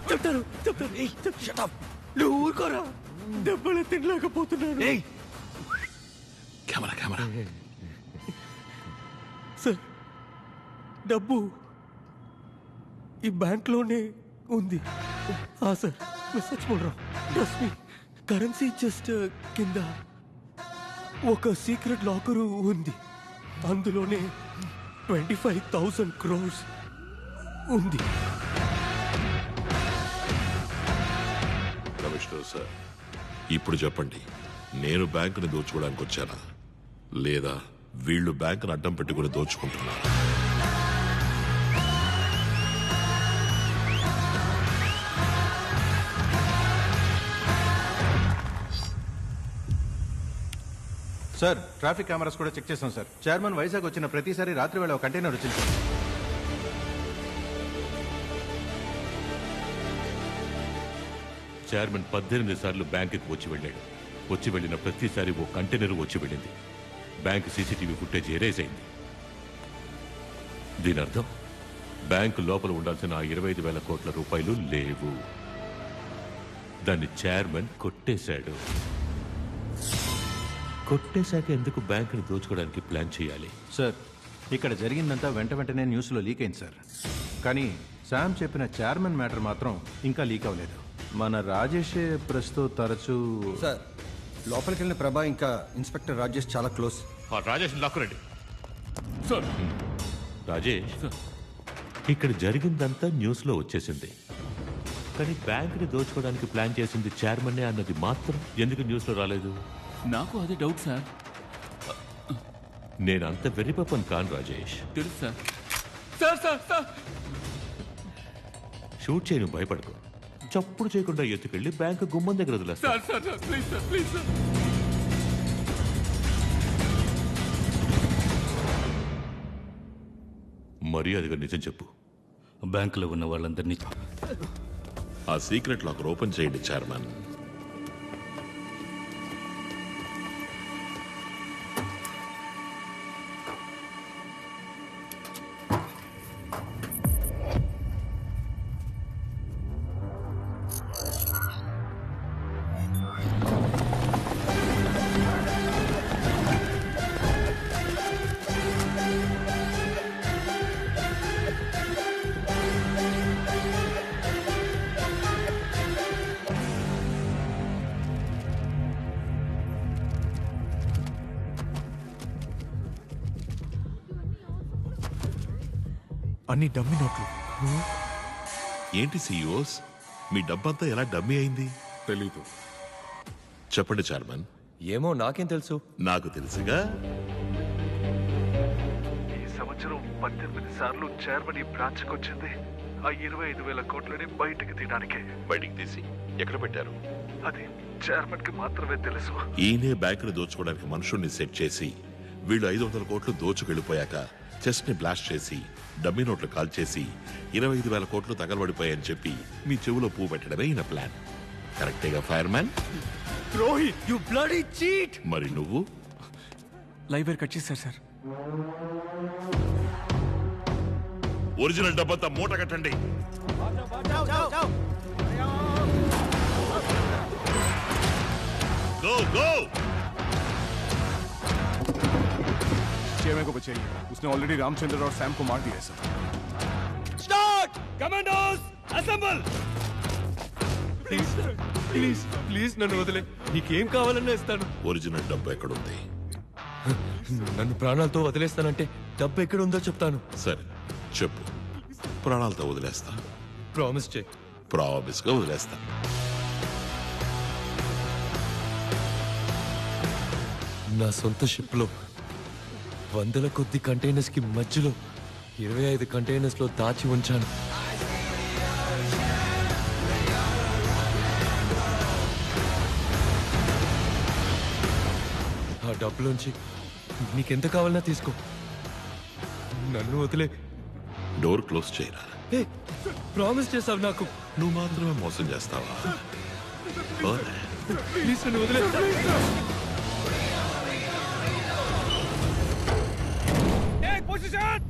చెప్తాను చెప్తాను. నువ్వు ఊరుకోరా. దెబ్బలు తినలేకపోతున్నాను. Camera camera. సార్ డబ్బు ఈ బ్యాంక్లోనే ఉంది. సార్ సచ్ బోల్ రా. Trust me. కరెన్సీ జస్ట్ కింద ఒక సీక్రెట్ లాకరు ఉంది. అందులోనే 25,000 crores ఉంది. కమిషనర్ సార్, ఇప్పుడు చెప్పండి, నేను బ్యాంకుని దోచుకోవడానికి వచ్చానా లేదా వీళ్ళు బ్యాంకును అడ్డం పెట్టుకుని దోచుకుంటున్నారు? సార్ ట్రాఫిక్ కెమెరాస్ కూడా చెక్ చేసాం సార్. చైర్మన్ వైజాగ్ వచ్చిన ప్రతిసారి రాత్రి వేళ ఒక కంటైనర్ వచ్చింది సార్. చైర్మన్ 18 సార్లు బ్యాంకుకి వచ్చి వెళ్ళాడు. వచ్చి వెళ్ళిన ప్రతిసారి ఓ కంటైనర్ వచ్చి వెళ్ళింది. బ్యాంక్ సీసీటీవీ ఫుటేజ్ ఎరేజ్ అయింది. దీని అర్థం బ్యాంకు లోపల ఉండాల్సిన 25,000 కోట్ల రూపాయలు లేవు. దాన్ని చైర్మన్ కొట్టేశాడు. కొట్టేశాక ఎందుకు బ్యాంకుని దోచుకోవడానికి ప్లాన్ చేయాలి? సార్ ఇక్కడ జరిగిందంతా వెంటనే న్యూస్లో లీక్ అయింది సార్. కానీ శామ్ చెప్పిన చైర్మన్ మ్యాటర్ మాత్రం ఇంకా లీక్ అవ్వలేదు. మన రాజేషే ప్రస్తుతం తరచూ సార్ లోపలికి వెళ్ళిన ప్రభా ఇంకా ఇన్స్పెక్టర్ రాజేష్ చాలా క్లోజ్. రాజేష్ లాక్కురండి సార్. రాజేష్, ఇక్కడ జరిగిందంతా న్యూస్లో వచ్చేసింది. కానీ బ్యాంకుని దోచుకోవడానికి ప్లాన్ చేసింది చైర్మన్నే అన్నది మాత్రం ఎందుకు న్యూస్లో రాలేదు? నాకు అదే డౌట్ సార్. నేను అంత వెర్రిపప్పని కాను రాజేష్. తెలుసు sir. Sir sir sir shoot చేయను, భయపడకు. చప్పుడు చేయకుండా ఎత్తుకెళ్ళి బ్యాంకు గుమ్మం దగ్గర వదిలేస్తా. Sir sir sir please sir please sir. మర్యాదగా నిజం చెప్పు. బ్యాంకులో ఉన్న వాళ్ళందరినీ ఆ సీక్రెట్ లాకర్ ఓపెన్ చేయండి చైర్మన్. అన్ని డమ్మీ నోట్లు. ఏంటి సీఈఓస్, మీ డబ్బంతా ఎలా డమ్మీ అయింది? తెలీదు. చెప్పండి చైర్మన్. ఏమో నాకేం తెలుసు. నాకు తెలుసుగా. ఈ సంవత్సరం 18 సార్లు చైర్మన్ ఈ బ్రాంచ్ కి వచ్చింది. ఆ 25,000 కోట్లని బయటికి తీయడానికి. బయటికి తీసి ఎక్కడ పెట్టారు? అది చైర్మన్ కి మాత్రమే తెలుసు. ఈయనే బ్యాంకుని దోచుకోవడానికి మనుషుల్ని సెట్ చేసి వీళ్ళు 500 కోట్లు దోచుకెళ్ళిపోయాక చెస్ట్ ని బ్లాస్ట్ చేసి డమ్మీ నోట్లు కాల్ చేసి 25,000 కోట్లు తగలబడిపోయాయని చెప్పి మీ చెవులో పువ్వు పెట్టడమే ఈయన ప్లాన్. కరెక్టేగా fire man? Rohit you bloody cheat. మరి నువ్వు? లైవ్ వైర్ కట్ చేశారు సార్. ఒరిజినల్ డబ్బంతా మూట కట్టండి. गो गो चेयरमैन को बचाइए, उसने ऑलरेडी रामचंद्र और सैम को मार दिया है sir. Start commandos assemble please please please నన్ను వదిలే, నీకేం కావాలన్నా ఇస్తాను. ఒరిజినల్ డబ్బు ఎక్కడుంది? నన్ను ప్రాణాలతో వదిలేస్తానంటే డబ్బు ఎక్కడుందో చెప్తాను. సరే చెప్పు, ప్రాణాలతో వదిలేస్తా. ప్రామిస్ చేయి. ప్రామిస్ గా వదిలేస్తా. నా సొంత షిప్లో 100 కొద్ది కంటైనర్స్ కి మధ్యలో 25 కంటైనర్స్ లో దాచి ఉంచాను. ఆ డబ్బులోంచి నీకెంత కావాలన్నా తీసుకో, నన్ను వదిలే. డోర్ క్లోజ్ చేయరా. ప్రామిస్ చేసావు నాకు. నువ్వు మాత్రమే మోసం చేస్తావా? ప్లీజ్ నన్ను వదిలే. पोजीशन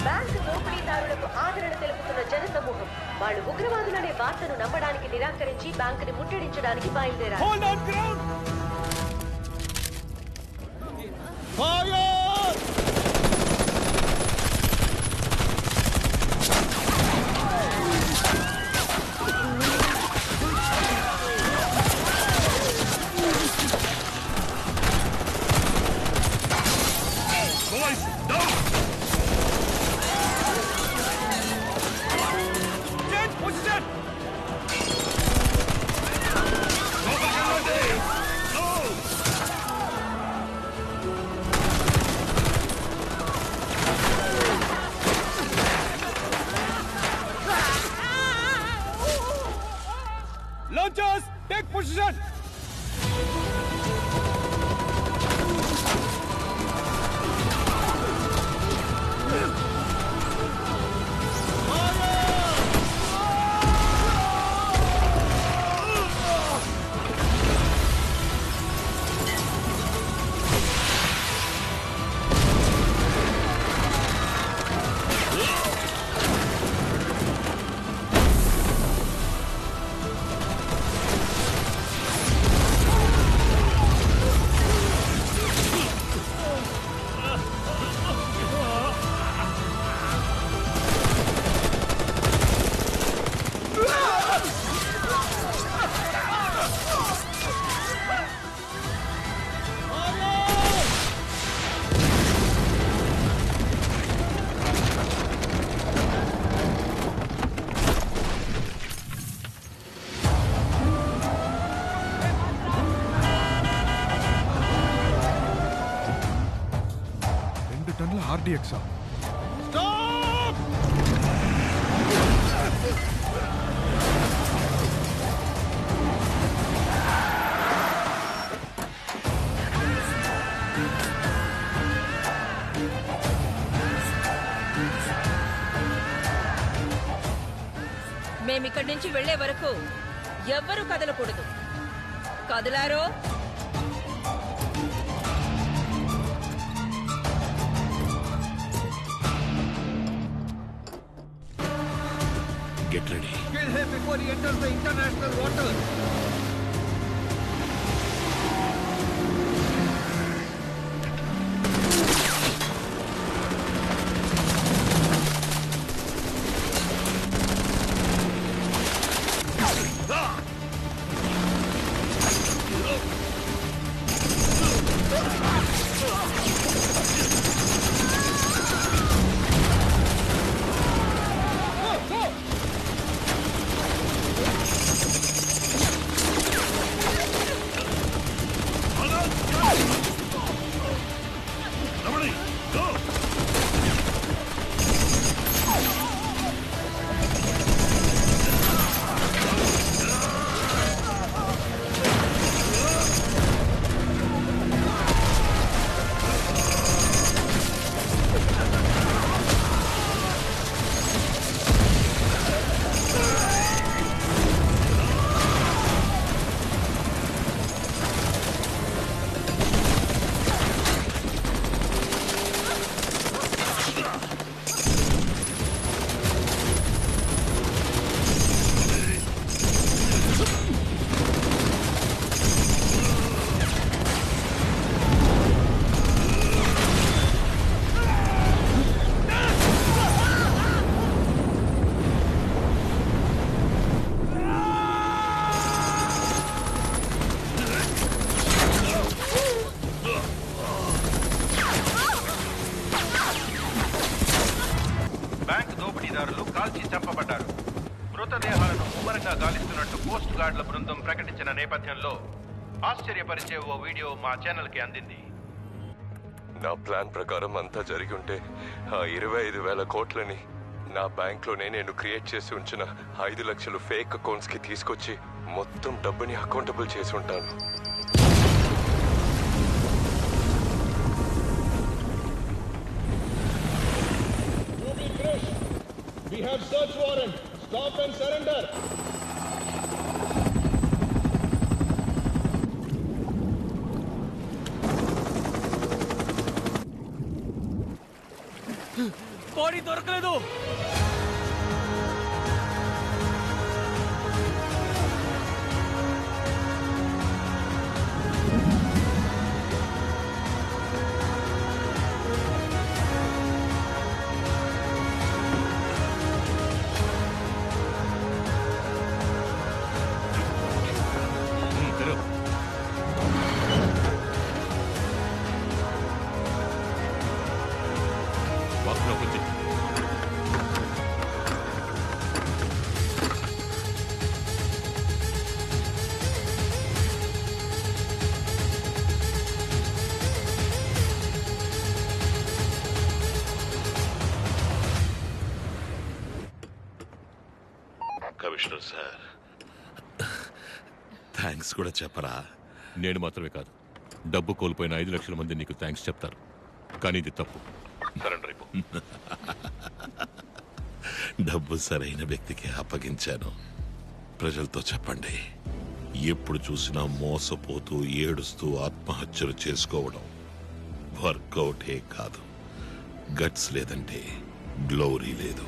బ్యాంకు దోపిడీదారులకు ఆదరణ తెలుపుతున్న జనసమూహం వాళ్ళు ఉగ్రవాదులనే వార్తను నమ్మడానికి నిరాకరించి బ్యాంకుని ముట్టడించడానికి బయలుదేరారు. Launchers, take position! టన్నుల RDX. మేమిక్కడి నుంచి వెళ్లే వరకు ఎవ్వరూ కదలకూడదు. కదలారో Get ready. Kill him before he enters the international waters. మత్స్యకారులు కాల్చి చంపబడ్డారు. మృతదేహాలను ముమ్మరంగా గాలిస్తున్నట్టు కోస్ట్ గార్డుల బృందం ప్రకటించిన నేపథ్యంలో ఆశ్చర్యపరిచే ఓ వీడియో మా ఛానల్కి అందింది. నా ప్లాన్ ప్రకారం అంతా జరిగి ఉంటే ఆ 25,000 కోట్లని నా బ్యాంక్లోనే నేను క్రియేట్ చేసి ఉంచిన 5 లక్షలు ఫేక్ అకౌంట్స్కి తీసుకొచ్చి మొత్తం డబ్బుని అకౌంటబుల్ చేసి ఉంటాను. We have search warrant. Stop and surrender. Body దొరకలేదు. కమిషనర్ సార్, థ్యాంక్స్ కూడా చెప్పరా? నేను మాత్రమే కాదు, డబ్బు కోల్పోయిన 5 లక్షల మంది నీకు థ్యాంక్స్ చెప్తారు. కానీ ఇది తప్పు. సరెండర్ అయిపో. డబ్బు సరైన వ్యక్తికి అప్పగించాను. ప్రజలతో చెప్పండి, ఎప్పుడు చూసినా మోసపోతూ ఏడుస్తూ ఆత్మహత్యలు చేసుకోవడం వర్కౌటే కాదు. గట్స్ లేదంటే గ్లోరీ లేదు.